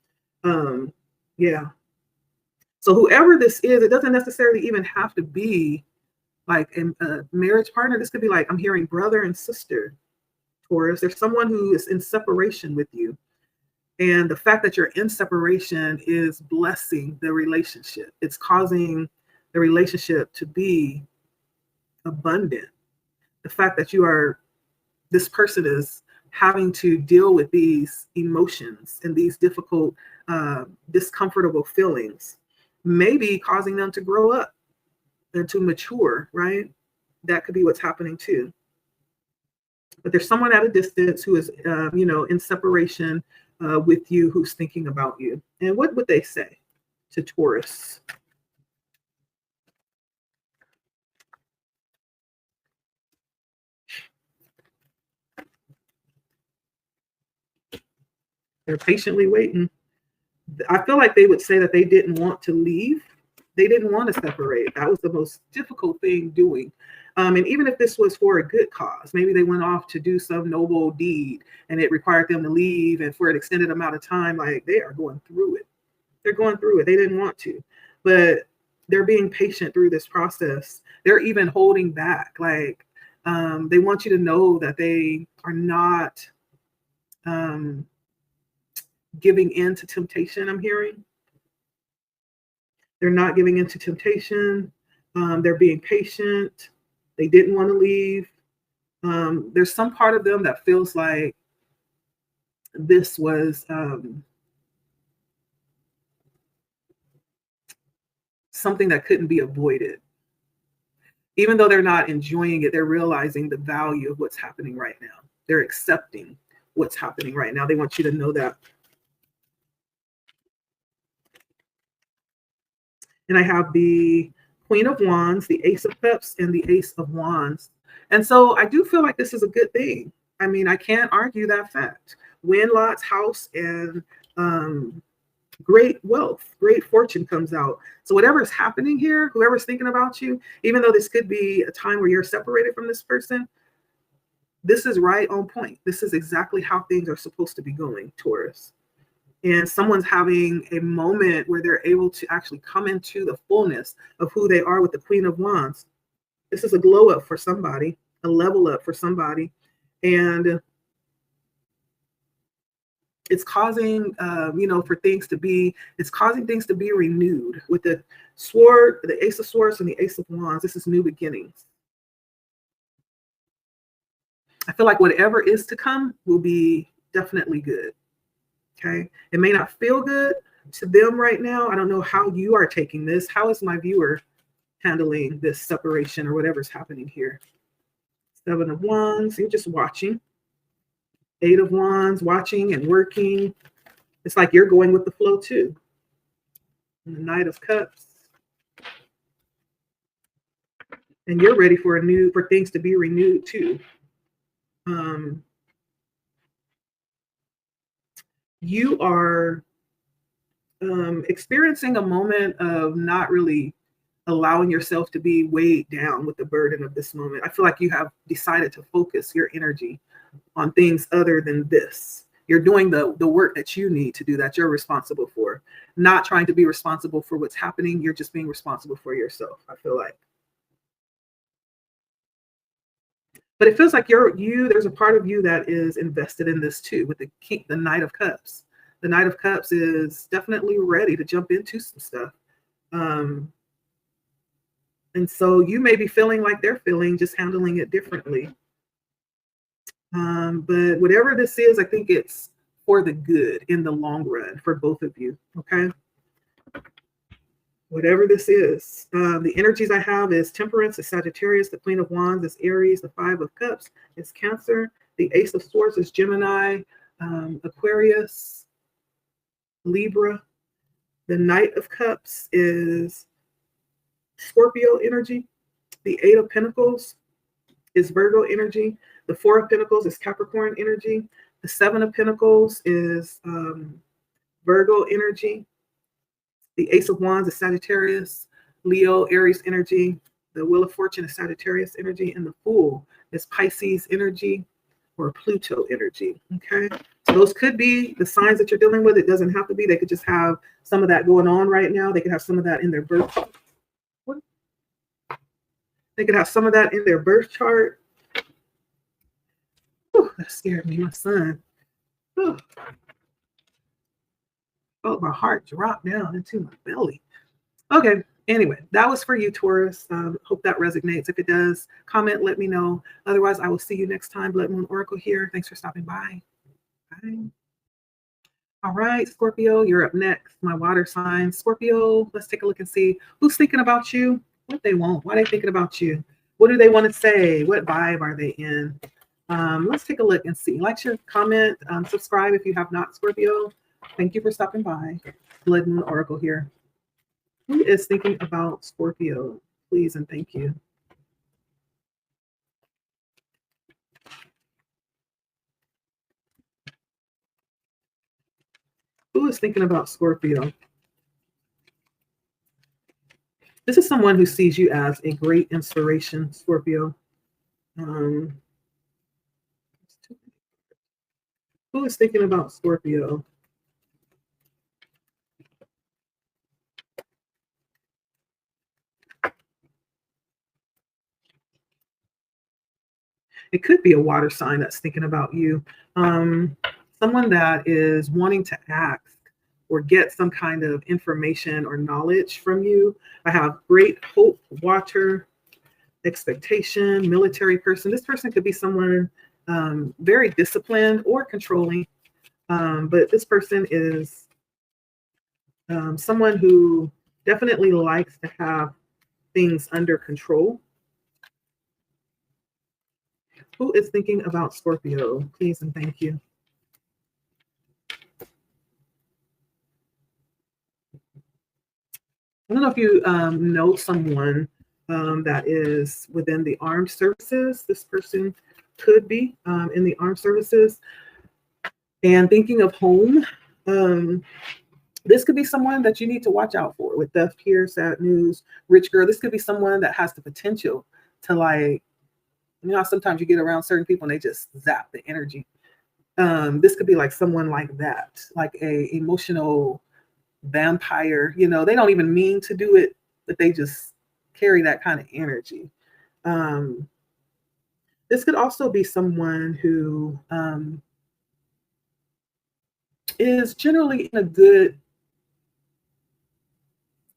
Yeah. So whoever this is, it doesn't necessarily even have to be like a marriage partner. This could be like, I'm hearing brother and sister, Taurus. There's someone who is in separation with you. And the fact that you're in separation is blessing the relationship. It's causing the relationship to be abundant. The fact that this person is having to deal with these emotions and these difficult, discomfortable feelings, maybe causing them to grow up and to mature, right? That could be what's happening too. But there's someone at a distance who is, in separation with you, who's thinking about you. And what would they say to Taurus? They're patiently waiting. I feel like they would say that they didn't want to leave. They didn't want to separate. That was the most difficult thing doing. And even if this was for a good cause, maybe they went off to do some noble deed and it required them to leave and for an extended amount of time, like they are going through it. They're going through it. They didn't want to, but they're being patient through this process. They're even holding back. Like they want you to know that they are not giving in to temptation. I'm hearing they're not giving in to temptation. They're being patient. They didn't want to leave. There's some part of them that feels like this was something that couldn't be avoided. Even though they're not enjoying it, they're realizing the value of what's happening right now. They're accepting what's happening right now. They want you to know that. And I have the Queen of Wands, the Ace of Cups, and the Ace of Wands. And so I do feel like this is a good thing. I mean, I can't argue that fact. Win lots, house, and great wealth, great fortune comes out. So whatever's happening here, whoever's thinking about you, even though this could be a time where you're separated from this person, this is right on point. This is exactly how things are supposed to be going, Taurus. And someone's having a moment where they're able to actually come into the fullness of who they are with the Queen of Wands. This is a glow up for somebody, a level up for somebody. And it's causing, for things to be, it's causing things to be renewed with the sword, the Ace of Swords and the Ace of Wands. This is new beginnings. I feel like whatever is to come will be definitely good. Okay. It may not feel good to them right now. I don't know how you are taking this. How is my viewer handling this separation or whatever's happening here? 7 of Wands, you're just watching. 8 of Wands, watching and working. It's like you're going with the flow too. And the Knight of Cups. And you're ready for things to be renewed too. You are experiencing a moment of not really allowing yourself to be weighed down with the burden of this moment. I feel like you have decided to focus your energy on things other than this. You're doing the work that you need to do, that you're responsible for, not trying to be responsible for what's happening. You're just being responsible for yourself, I feel like. But it feels like there's a part of you that is invested in this too, with the Knight of Cups. The Knight of Cups is definitely ready to jump into some stuff. And so you may be feeling like they're feeling, just handling it differently. But whatever this is, I think it's for the good in the long run for both of you, okay? Whatever this is. The energies I have is Temperance, is Sagittarius, the Queen of Wands is Aries, the 5 of Cups is Cancer, the Ace of Swords is Gemini, Aquarius, Libra. The Knight of Cups is Scorpio energy. The 8 of Pentacles is Virgo energy. The 4 of Pentacles is Capricorn energy. The 7 of Pentacles is Virgo energy. The Ace of Wands is Sagittarius, Leo, Aries energy. The Wheel of Fortune is Sagittarius energy. And the Fool is Pisces energy or Pluto energy, okay? So those could be the signs that you're dealing with. It doesn't have to be. They could just have some of that going on right now. They could have some of that in their birth chart. They could have some of that in their birth chart. Whew, that scared me, my son. Whew. Oh, my heart dropped down into my belly. Okay, anyway, that was for you, Taurus. Hope that resonates. If it does, comment, let me know. Otherwise, I will see you next time. Blood Moon Oracle here. Thanks for stopping by. Bye. All right, Scorpio, you're up next. My water sign. Scorpio, let's take a look and see who's thinking about you, what they want, why are they thinking about you, what do they want to say, what vibe are they in? Let's take a look and see. Like, share, comment, subscribe if you have not, Scorpio. Thank you for stopping by. Blood Moon Oracle here. Who is thinking about Scorpio? Please and thank you. Who is thinking about Scorpio? This is someone who sees you as a great inspiration, Scorpio. Who is thinking about Scorpio? It could be a water sign that's thinking about you. Someone that is wanting to ask or get some kind of information or knowledge from you. I have great hope, water, expectation, military person. This person could be someone very disciplined or controlling. But this person is someone who Definitely likes to have things under control. Who is thinking about Scorpio? Please and thank you. I don't know if you know someone that is within the armed services. This person could be in the armed services. And thinking of home, this could be someone that you need to watch out for. With death here, sad news, rich girl. This could be someone that has the potential to, like, you know, sometimes you get around certain people and they just zap the energy. This could be like someone like that, like a emotional vampire. You know, they don't even mean to do it, but they just carry that kind of energy. This could also be someone who is generally in a good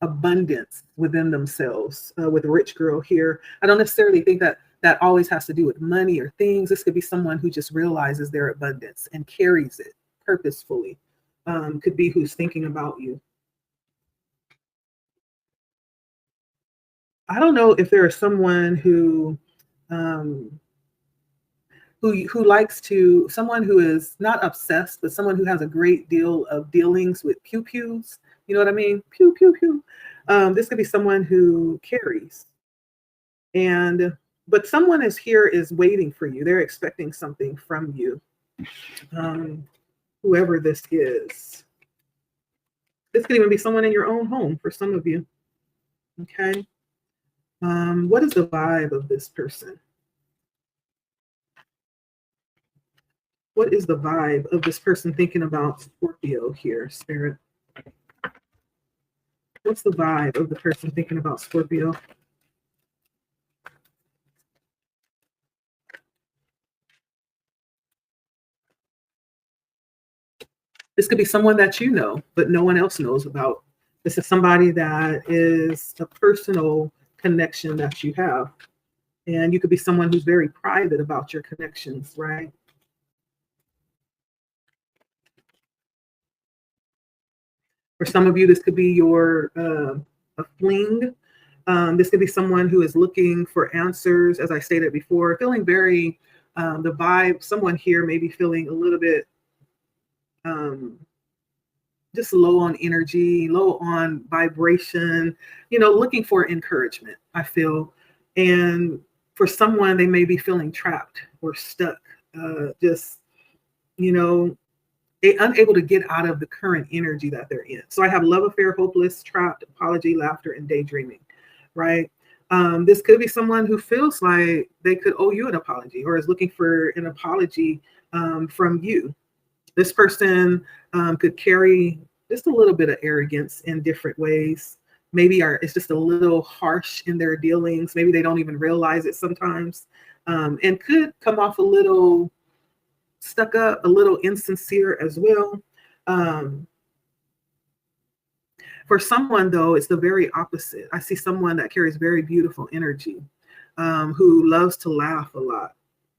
abundance within themselves. With a rich girl here, I don't necessarily think that that always has to do with money or things. This could be someone who just realizes their abundance and carries it purposefully. Could be who's thinking about you. I don't know if there is someone who likes to, someone who is not obsessed, but someone who has a great deal of dealings with pew pews. You know what I mean? Pew pew pew. This could be someone who carries, but someone is waiting for you. They're expecting something from you. Whoever this is. This could even be someone in your own home for some of you. Okay. What is the vibe of this person? What is the vibe of this person thinking about Scorpio here, Spirit? What's the vibe of the person thinking about Scorpio? This could be someone that you know, but no one else knows about. This is somebody that is a personal connection that you have. And you could be someone who's very private about your connections, right? For some of you, this could be your a fling. This could be someone who is looking for answers, as I stated before, feeling very, the vibe, someone here may be feeling a little bit just low on energy, low on vibration, you know, looking for encouragement, I feel. And for someone, they may be feeling trapped or stuck, just, you know, unable to get out of the current energy that they're in. So I have love affair, hopeless, trapped, apology, laughter, and daydreaming, right? This could be someone who feels like they could owe you an apology or is looking for an apology from you. This person could carry just a little bit of arrogance in different ways. Maybe it's just a little harsh in their dealings. Maybe they don't even realize it sometimes, and could come off a little stuck up, a little insincere as well. For someone, though, it's the very opposite. I see someone that carries very beautiful energy, who loves to laugh a lot,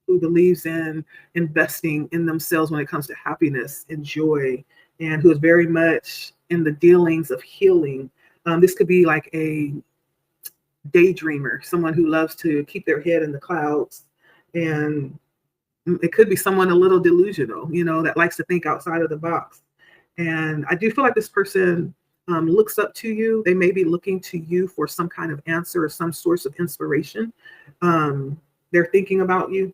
who believes in investing in themselves when it comes to happiness and joy, and who is very much in the dealings of healing. This could be like a daydreamer, someone who loves to keep their head in the clouds, and it could be someone a little delusional, you know, that likes to think outside of the box. And I do feel like this person looks up to you. They may be looking to you for some kind of answer or some source of inspiration. They're thinking about you.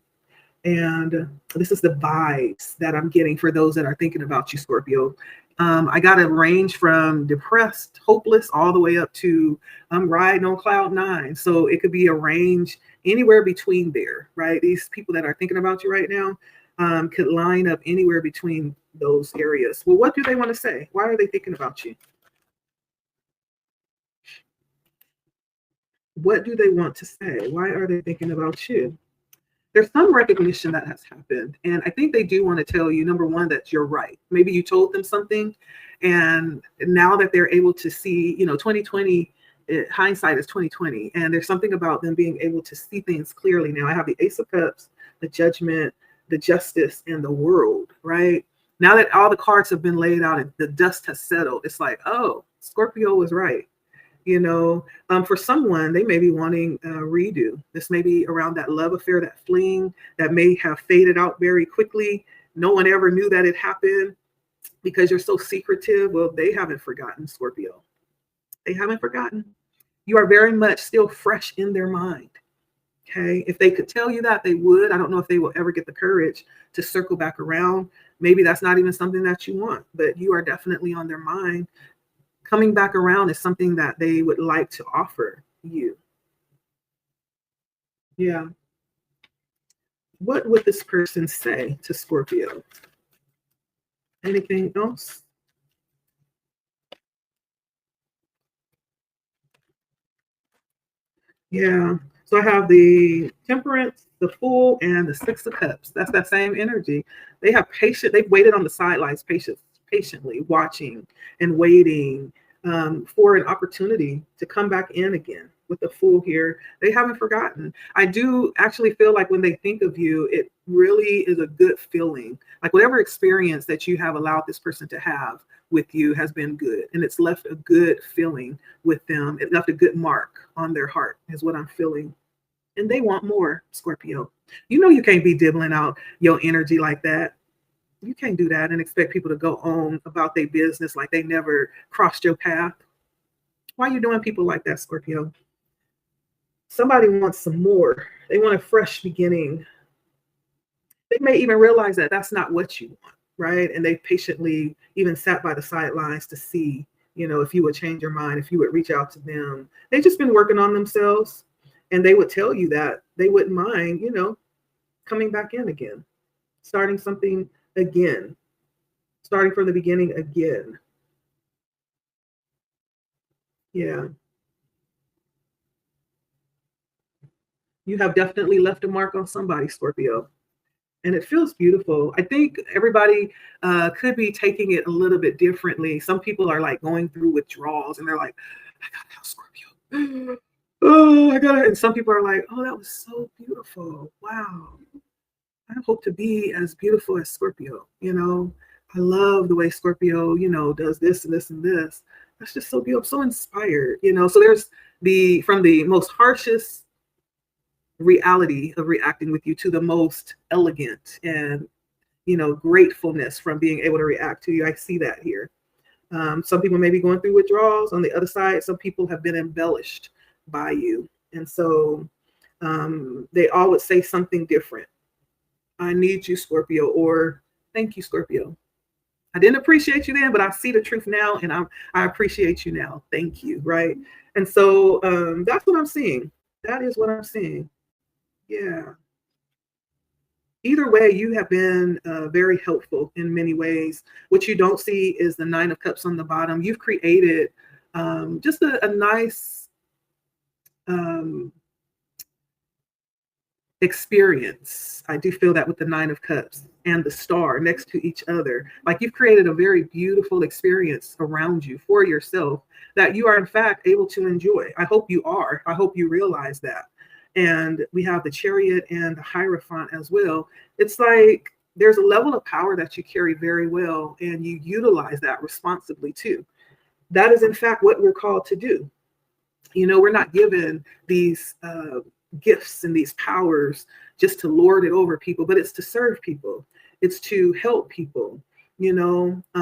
And this is the vibes that I'm getting for those that are thinking about you, Scorpio. I got a range from depressed, hopeless, all the way up to I'm riding on cloud 9. So it could be a range anywhere between there, right? These people that are thinking about you right now could line up anywhere between those areas. Well, what do they want to say? Why are they thinking about you? What do they want to say? Why are they thinking about you? There's some recognition that has happened. And I think they do want to tell you, number one, that you're right. Maybe you told them something, and now that they're able to see, you know, 2020, hindsight is 2020. And there's something about them being able to see things clearly now. I have the Ace of Cups, the Judgment, the Justice, and the World, right? Now that all the cards have been laid out and the dust has settled, it's like, oh, Scorpio was right. For someone, they may be wanting a redo. This may be around that love affair, that fling that may have faded out very quickly. No one ever knew that it happened because you're so secretive. Well, they haven't forgotten, Scorpio. They haven't forgotten. You are very much still fresh in their mind. Okay. If they could tell you that, they would. I don't know if they will ever get the courage to circle back around. Maybe that's not even something that you want, but you are definitely on their mind. Coming back around is something that they would like to offer you. Yeah. What would this person say to Scorpio? Anything else? Yeah. So I have the Temperance, the Fool, and the Six of Cups. That's that same energy. They have patience. They've waited on the sidelines patiently watching and waiting for an opportunity to come back in again. With the Fool here, they haven't forgotten. I do actually feel like when they think of you, it really is a good feeling. Like whatever experience that you have allowed this person to have with you has been good, and it's left a good feeling with them. It left a good mark on their heart, is what I'm feeling. And they want more, Scorpio. You can't be dibbling out your energy like that. You can't do that and expect people to go on about their business like they never crossed your path. Why are you doing people like that, Scorpio? Somebody wants some more. They want a fresh beginning. They may even realize that that's not what you want, right? And they patiently even sat by the sidelines to see, if you would change your mind, if you would reach out to them. They've just been working on themselves, and they would tell you that they wouldn't mind, coming back in again, starting something again, starting from the beginning again. Yeah. You have definitely left a mark on somebody, Scorpio. And it feels beautiful. I think everybody could be taking it a little bit differently. Some people are like going through withdrawals and they're like, I got to have Scorpio. Oh, I got it. And some people are like, oh, that was so beautiful. Wow. I hope to be as beautiful as Scorpio. I love the way Scorpio, does this and this and this. That's just so beautiful. I'm so inspired, So there's from the most harshest reality of reacting with you to the most elegant and gratefulness from being able to react to you. I see that here. Some people may be going through withdrawals. On the other side, some people have been embellished by you, and so they all would say something different. I need you, Scorpio, or thank you, Scorpio. I didn't appreciate you then, but I see the truth now, and I appreciate you now. Thank you, right? And so that's what I'm seeing. That is what I'm seeing. Yeah. Either way, you have been very helpful in many ways. What you don't see is the Nine of Cups on the bottom. You've created just a nice um, experience. I do feel that with the Nine of Cups and the star next to each other. Like you've created a very beautiful experience around you for yourself that you are in fact able to enjoy. I hope you are. I hope you realize that. And we have the Chariot and the Hierophant as well. It's like there's a level of power that you carry very well, and you utilize that responsibly too. That is in fact what we're called to do. We're not given these gifts and these powers just to lord it over people, but it's to serve people. It's to help people, and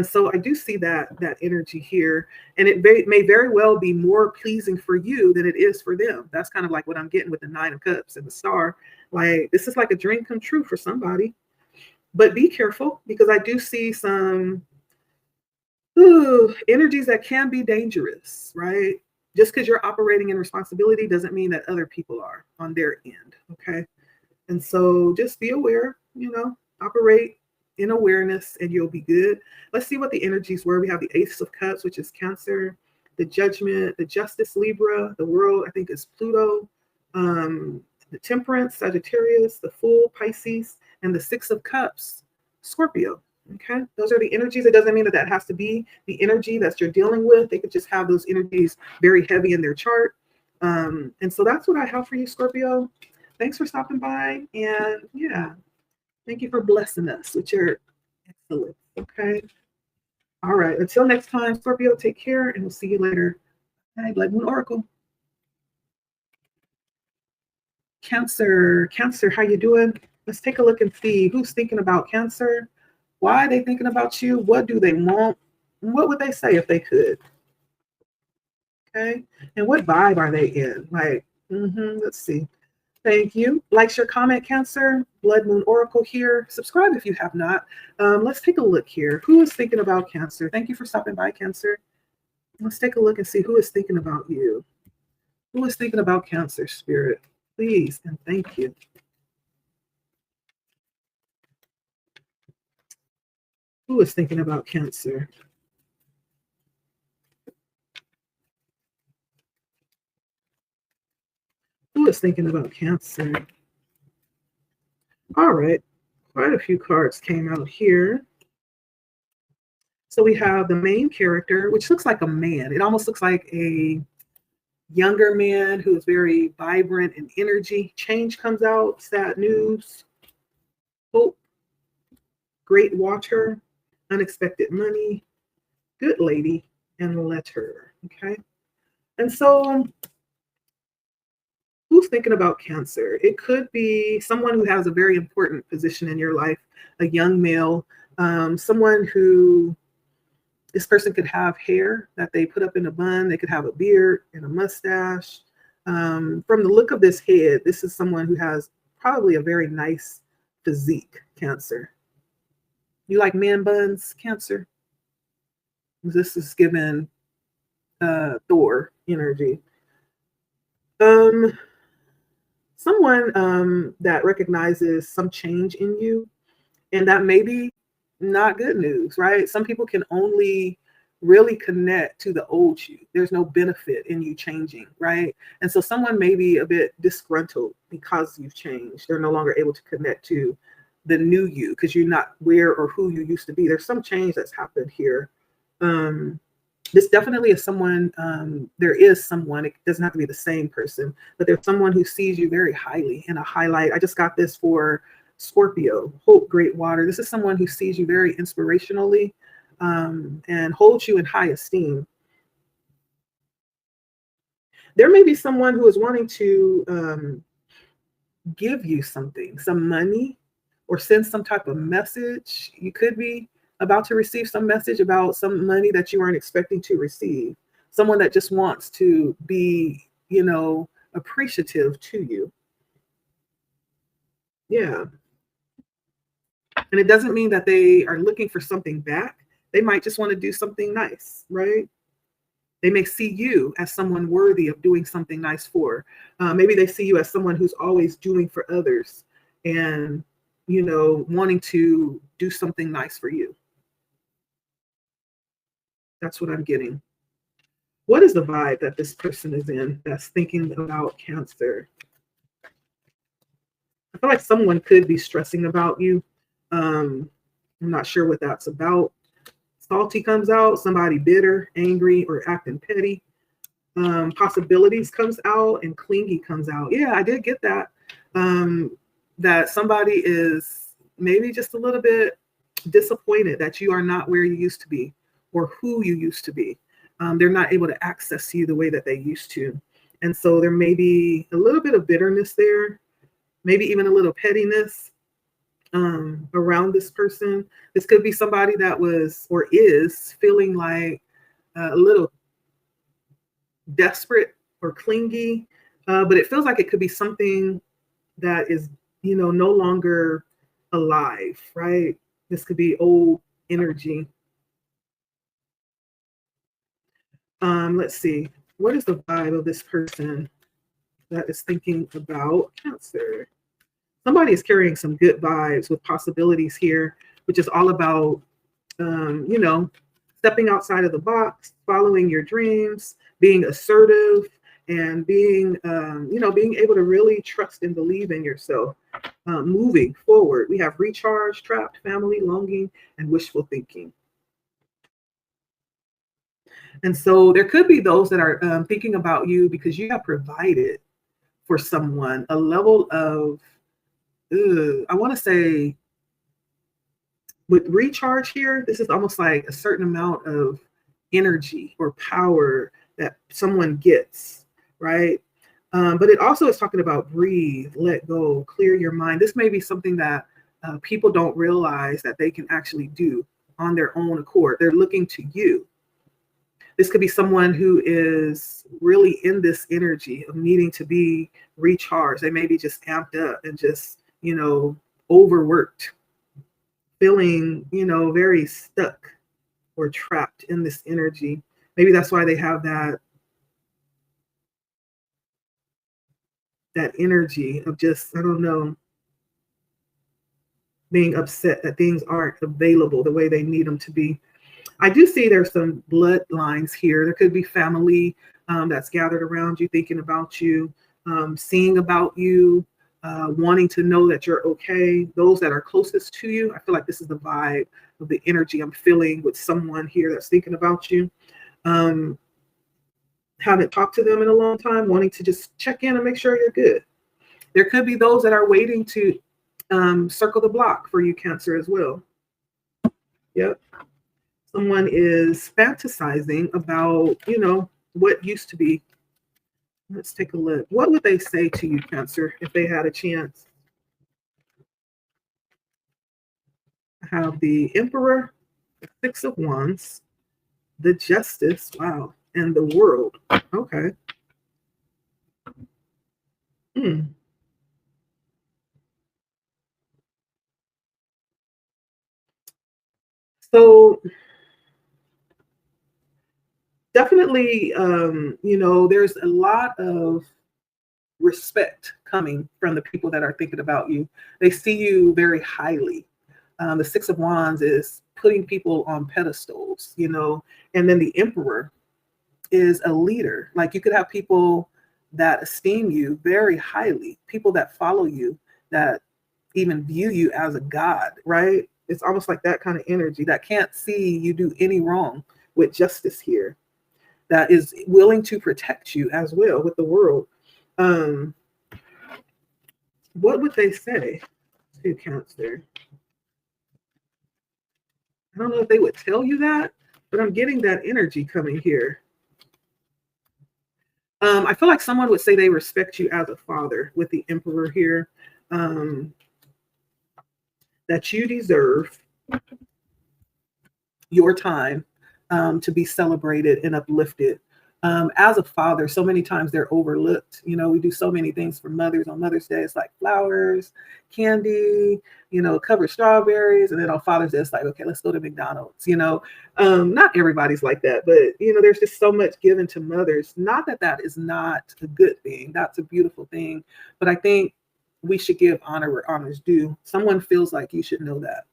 so I do see that energy here, and it may very well be more pleasing for you than it is for them. That's kind of like what I'm getting with the Nine of Cups and the star. Like this is like a dream come true for somebody, but be careful because I do see some energies that can be dangerous, right? Just because you're operating in responsibility doesn't mean that other people are on their end. Okay. And so just be aware, operate in awareness and you'll be good. Let's see what the energies were. We have the Ace of Cups, which is Cancer, the Judgment, the Justice, Libra, the World, I think is Pluto, the Temperance, Sagittarius, the Fool, Pisces, and the Six of Cups, Scorpio. Okay, those are the energies. It doesn't mean that has to be the energy that you're dealing with. They could just have those energies very heavy in their chart. And so that's what I have for you, Scorpio. Thanks for stopping by. And yeah, thank you for blessing us with your excellence. Okay. All right. Until next time, Scorpio, take care and we'll see you later. Hi, Blood Moon Oracle. Cancer, Cancer, how you doing? Let's take a look and see who's thinking about Cancer. Why are they thinking about you? What do they want? What would they say if they could? Okay. And what vibe are they in? Like, let's see. Thank you. Like, share, comment, Cancer. Blood Moon Oracle here. Subscribe if you have not. Let's take a look here. Who is thinking about Cancer? Thank you for stopping by, Cancer. Let's take a look and see who is thinking about you. Who is thinking about Cancer, Spirit? Please and thank you. Who is thinking about Cancer? Who is thinking about Cancer? All right. Quite a few cards came out here. So we have the main character, which looks like a man. It almost looks like a younger man who is very vibrant in energy. Change comes out, sad news, hope, great water, unexpected money, good lady, and letter. Okay. And so who's thinking about Cancer? It could be someone who has a very important position in your life, a young male, someone who, this person could have hair that they put up in a bun. They could have a beard and a mustache. From the look of this head, this is someone who has probably a very nice physique, Cancer. You like man buns, Cancer? This is given Thor energy. Someone that recognizes some change in you, and that may be not good news, right? Some people can only really connect to the old you. There's no benefit in you changing, right? And so someone may be a bit disgruntled because you've changed. They're no longer able to connect to the new you because you're not where or who you used to be. There's some change that's happened here. This definitely is someone, there is someone, it doesn't have to be the same person, but there's someone who sees you very highly in a highlight. I just got this for Scorpio, hope, great water. This is someone who sees you very inspirationally and holds you in high esteem. There may be someone who is wanting to give you something, some money, or send some type of message. You could be about to receive some message about some money that you weren't expecting to receive. Someone that just wants to be, appreciative to you. Yeah. And it doesn't mean that they are looking for something back. They might just want to do something nice, right? They may see you as someone worthy of doing something nice for. Maybe they see you as someone who's always doing for others and, wanting to do something nice for you. That's what I'm getting. What is the vibe that this person is in that's thinking about Cancer? I feel like someone could be stressing about you. I'm not sure what that's about. Salty comes out, somebody bitter, angry, or acting petty. Possibilities comes out, and clingy comes out. Yeah, I did get that. That somebody is maybe just a little bit disappointed that you are not where you used to be or who you used to be. They're not able to access you the way that they used to. And so there may be a little bit of bitterness there, maybe even a little pettiness around this person. This could be somebody that was or is feeling like a little desperate or clingy, but it feels like it could be something that is, no longer alive, right? This could be old energy. Let's see. What is the vibe of this person that is thinking about Cancer? Somebody is carrying some good vibes with possibilities here, which is all about, stepping outside of the box, following your dreams, being assertive, and being, being able to really trust and believe in yourself. Moving forward, we have recharge, trapped, family, longing, and wishful thinking. And so there could be those that are thinking about you because you have provided for someone a level of, I want to say, with recharge here, this is almost like a certain amount of energy or power that someone gets, right? But it also is talking about breathe, let go, clear your mind. This may be something that people don't realize that they can actually do on their own accord. They're looking to you. This could be someone who is really in this energy of needing to be recharged. They may be just amped up and just, overworked, feeling, very stuck or trapped in this energy. Maybe that's why they have that energy of just, I don't know, being upset that things aren't available the way they need them to be. I do see there's some bloodlines here. There could be family that's gathered around you, thinking about you, seeing about you, wanting to know that you're okay. Those that are closest to you, I feel like this is the vibe of the energy I'm feeling with someone here that's thinking about you. Haven't talked to them in a long time, wanting to just check in and make sure you're good. There could be those that are waiting to circle the block for you, Cancer, as well. Yep. Someone is fantasizing about, what used to be. Let's take a look. What would they say to you, Cancer, if they had a chance? I have the Emperor, the Six of Wands, the Justice, wow, and the World. Okay. So definitely, there's a lot of respect coming from the people that are thinking about you. They see you very highly. The Six of Wands is putting people on pedestals, and then the Emperor is a leader. Like, you could have people that esteem you very highly, people that follow you, that even view you as a god, right? It's almost like that kind of energy that can't see you do any wrong, with Justice here, that is willing to protect you as well with the World. What would they say to Cancer? I don't know if they would tell you that, but I'm getting that energy coming here. I feel like someone would say they respect you as a father with the Emperor here, that you deserve your time to be celebrated and uplifted. As a father, so many times they're overlooked. We do so many things for mothers on Mother's Day. It's like flowers, candy, covered strawberries. And then on Father's Day, it's like, okay, let's go to McDonald's. Not everybody's like that, but, there's just so much given to mothers. Not that that is not a good thing. That's a beautiful thing. But I think we should give honor where honor's due. Someone feels like you should know that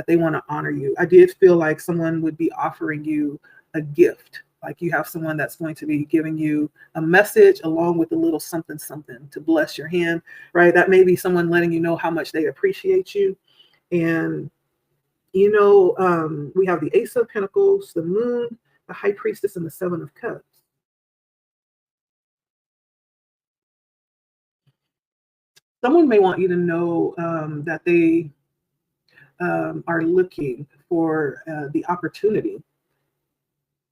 they want to honor you. I did feel like someone would be offering you a gift. Like, you have someone that's going to be giving you a message along with a little something to bless your hand, right? That may be someone letting you know how much they appreciate you. And, we have the Ace of Pentacles, the Moon, the High Priestess, and the Seven of Cups. Someone may want you to know that they are looking for the opportunity.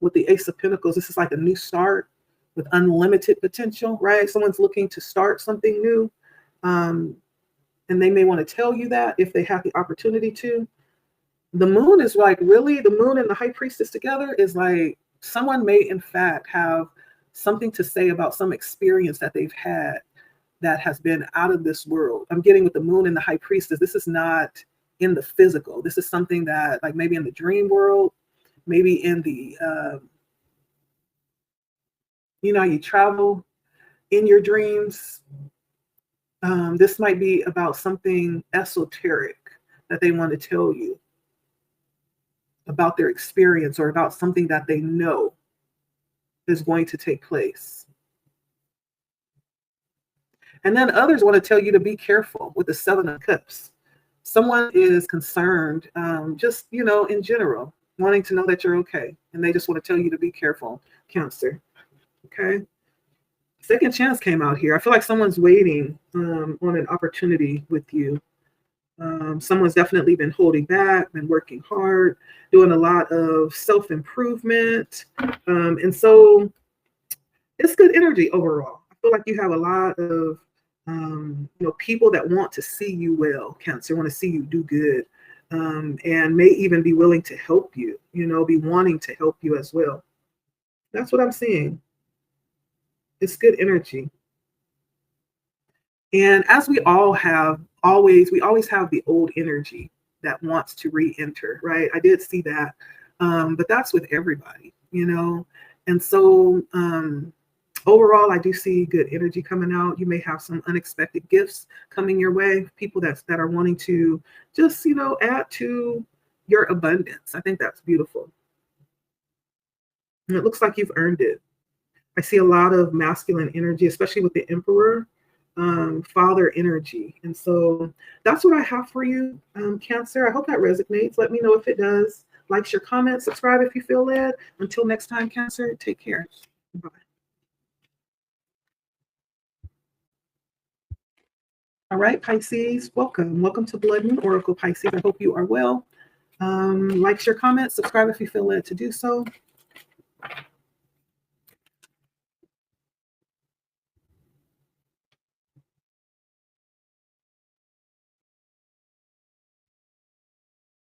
With the Ace of Pentacles, this is like a new start with unlimited potential, right? Someone's looking to start something new. And they may want to tell you that if they have the opportunity to. The Moon is like, really, the Moon and the High Priestess together is like, someone may in fact have something to say about some experience that they've had that has been out of this world. I'm getting with the Moon and the High Priestess, this is not in the physical. This is something that, like, maybe in the dream world, maybe in the, you travel in your dreams. This might be about something esoteric that they want to tell you about their experience, or about something that they know is going to take place. And then others want to tell you to be careful with the Seven of Cups. Someone is concerned, just, in general, wanting to know that you're okay. And they just want to tell you to be careful, Cancer. Okay. Second chance came out here. I feel like someone's waiting on an opportunity with you. Someone's definitely been holding back, been working hard, doing a lot of self-improvement. And so it's good energy overall. I feel like you have a lot of people that want to see you well, Cancer, want to see you do good, and may even be willing to help you, be wanting to help you as well. That's what I'm seeing. It's good energy. And as we all have we always have the old energy that wants to re-enter, right? I did see that. But that's with everybody. And so overall, I do see good energy coming out. You may have some unexpected gifts coming your way, people that are wanting to just, add to your abundance. I think that's beautiful. And it looks like you've earned it. I see a lot of masculine energy, especially with the Emperor, father energy. And so that's what I have for you, Cancer. I hope that resonates. Let me know if it does. Like, share, comment, subscribe if you feel led. Until next time, Cancer, take care. Bye. All right, Pisces, welcome. Welcome to Blood Moon Oracle, Pisces. I hope you are well. Like, share, comment, subscribe if you feel led to do so.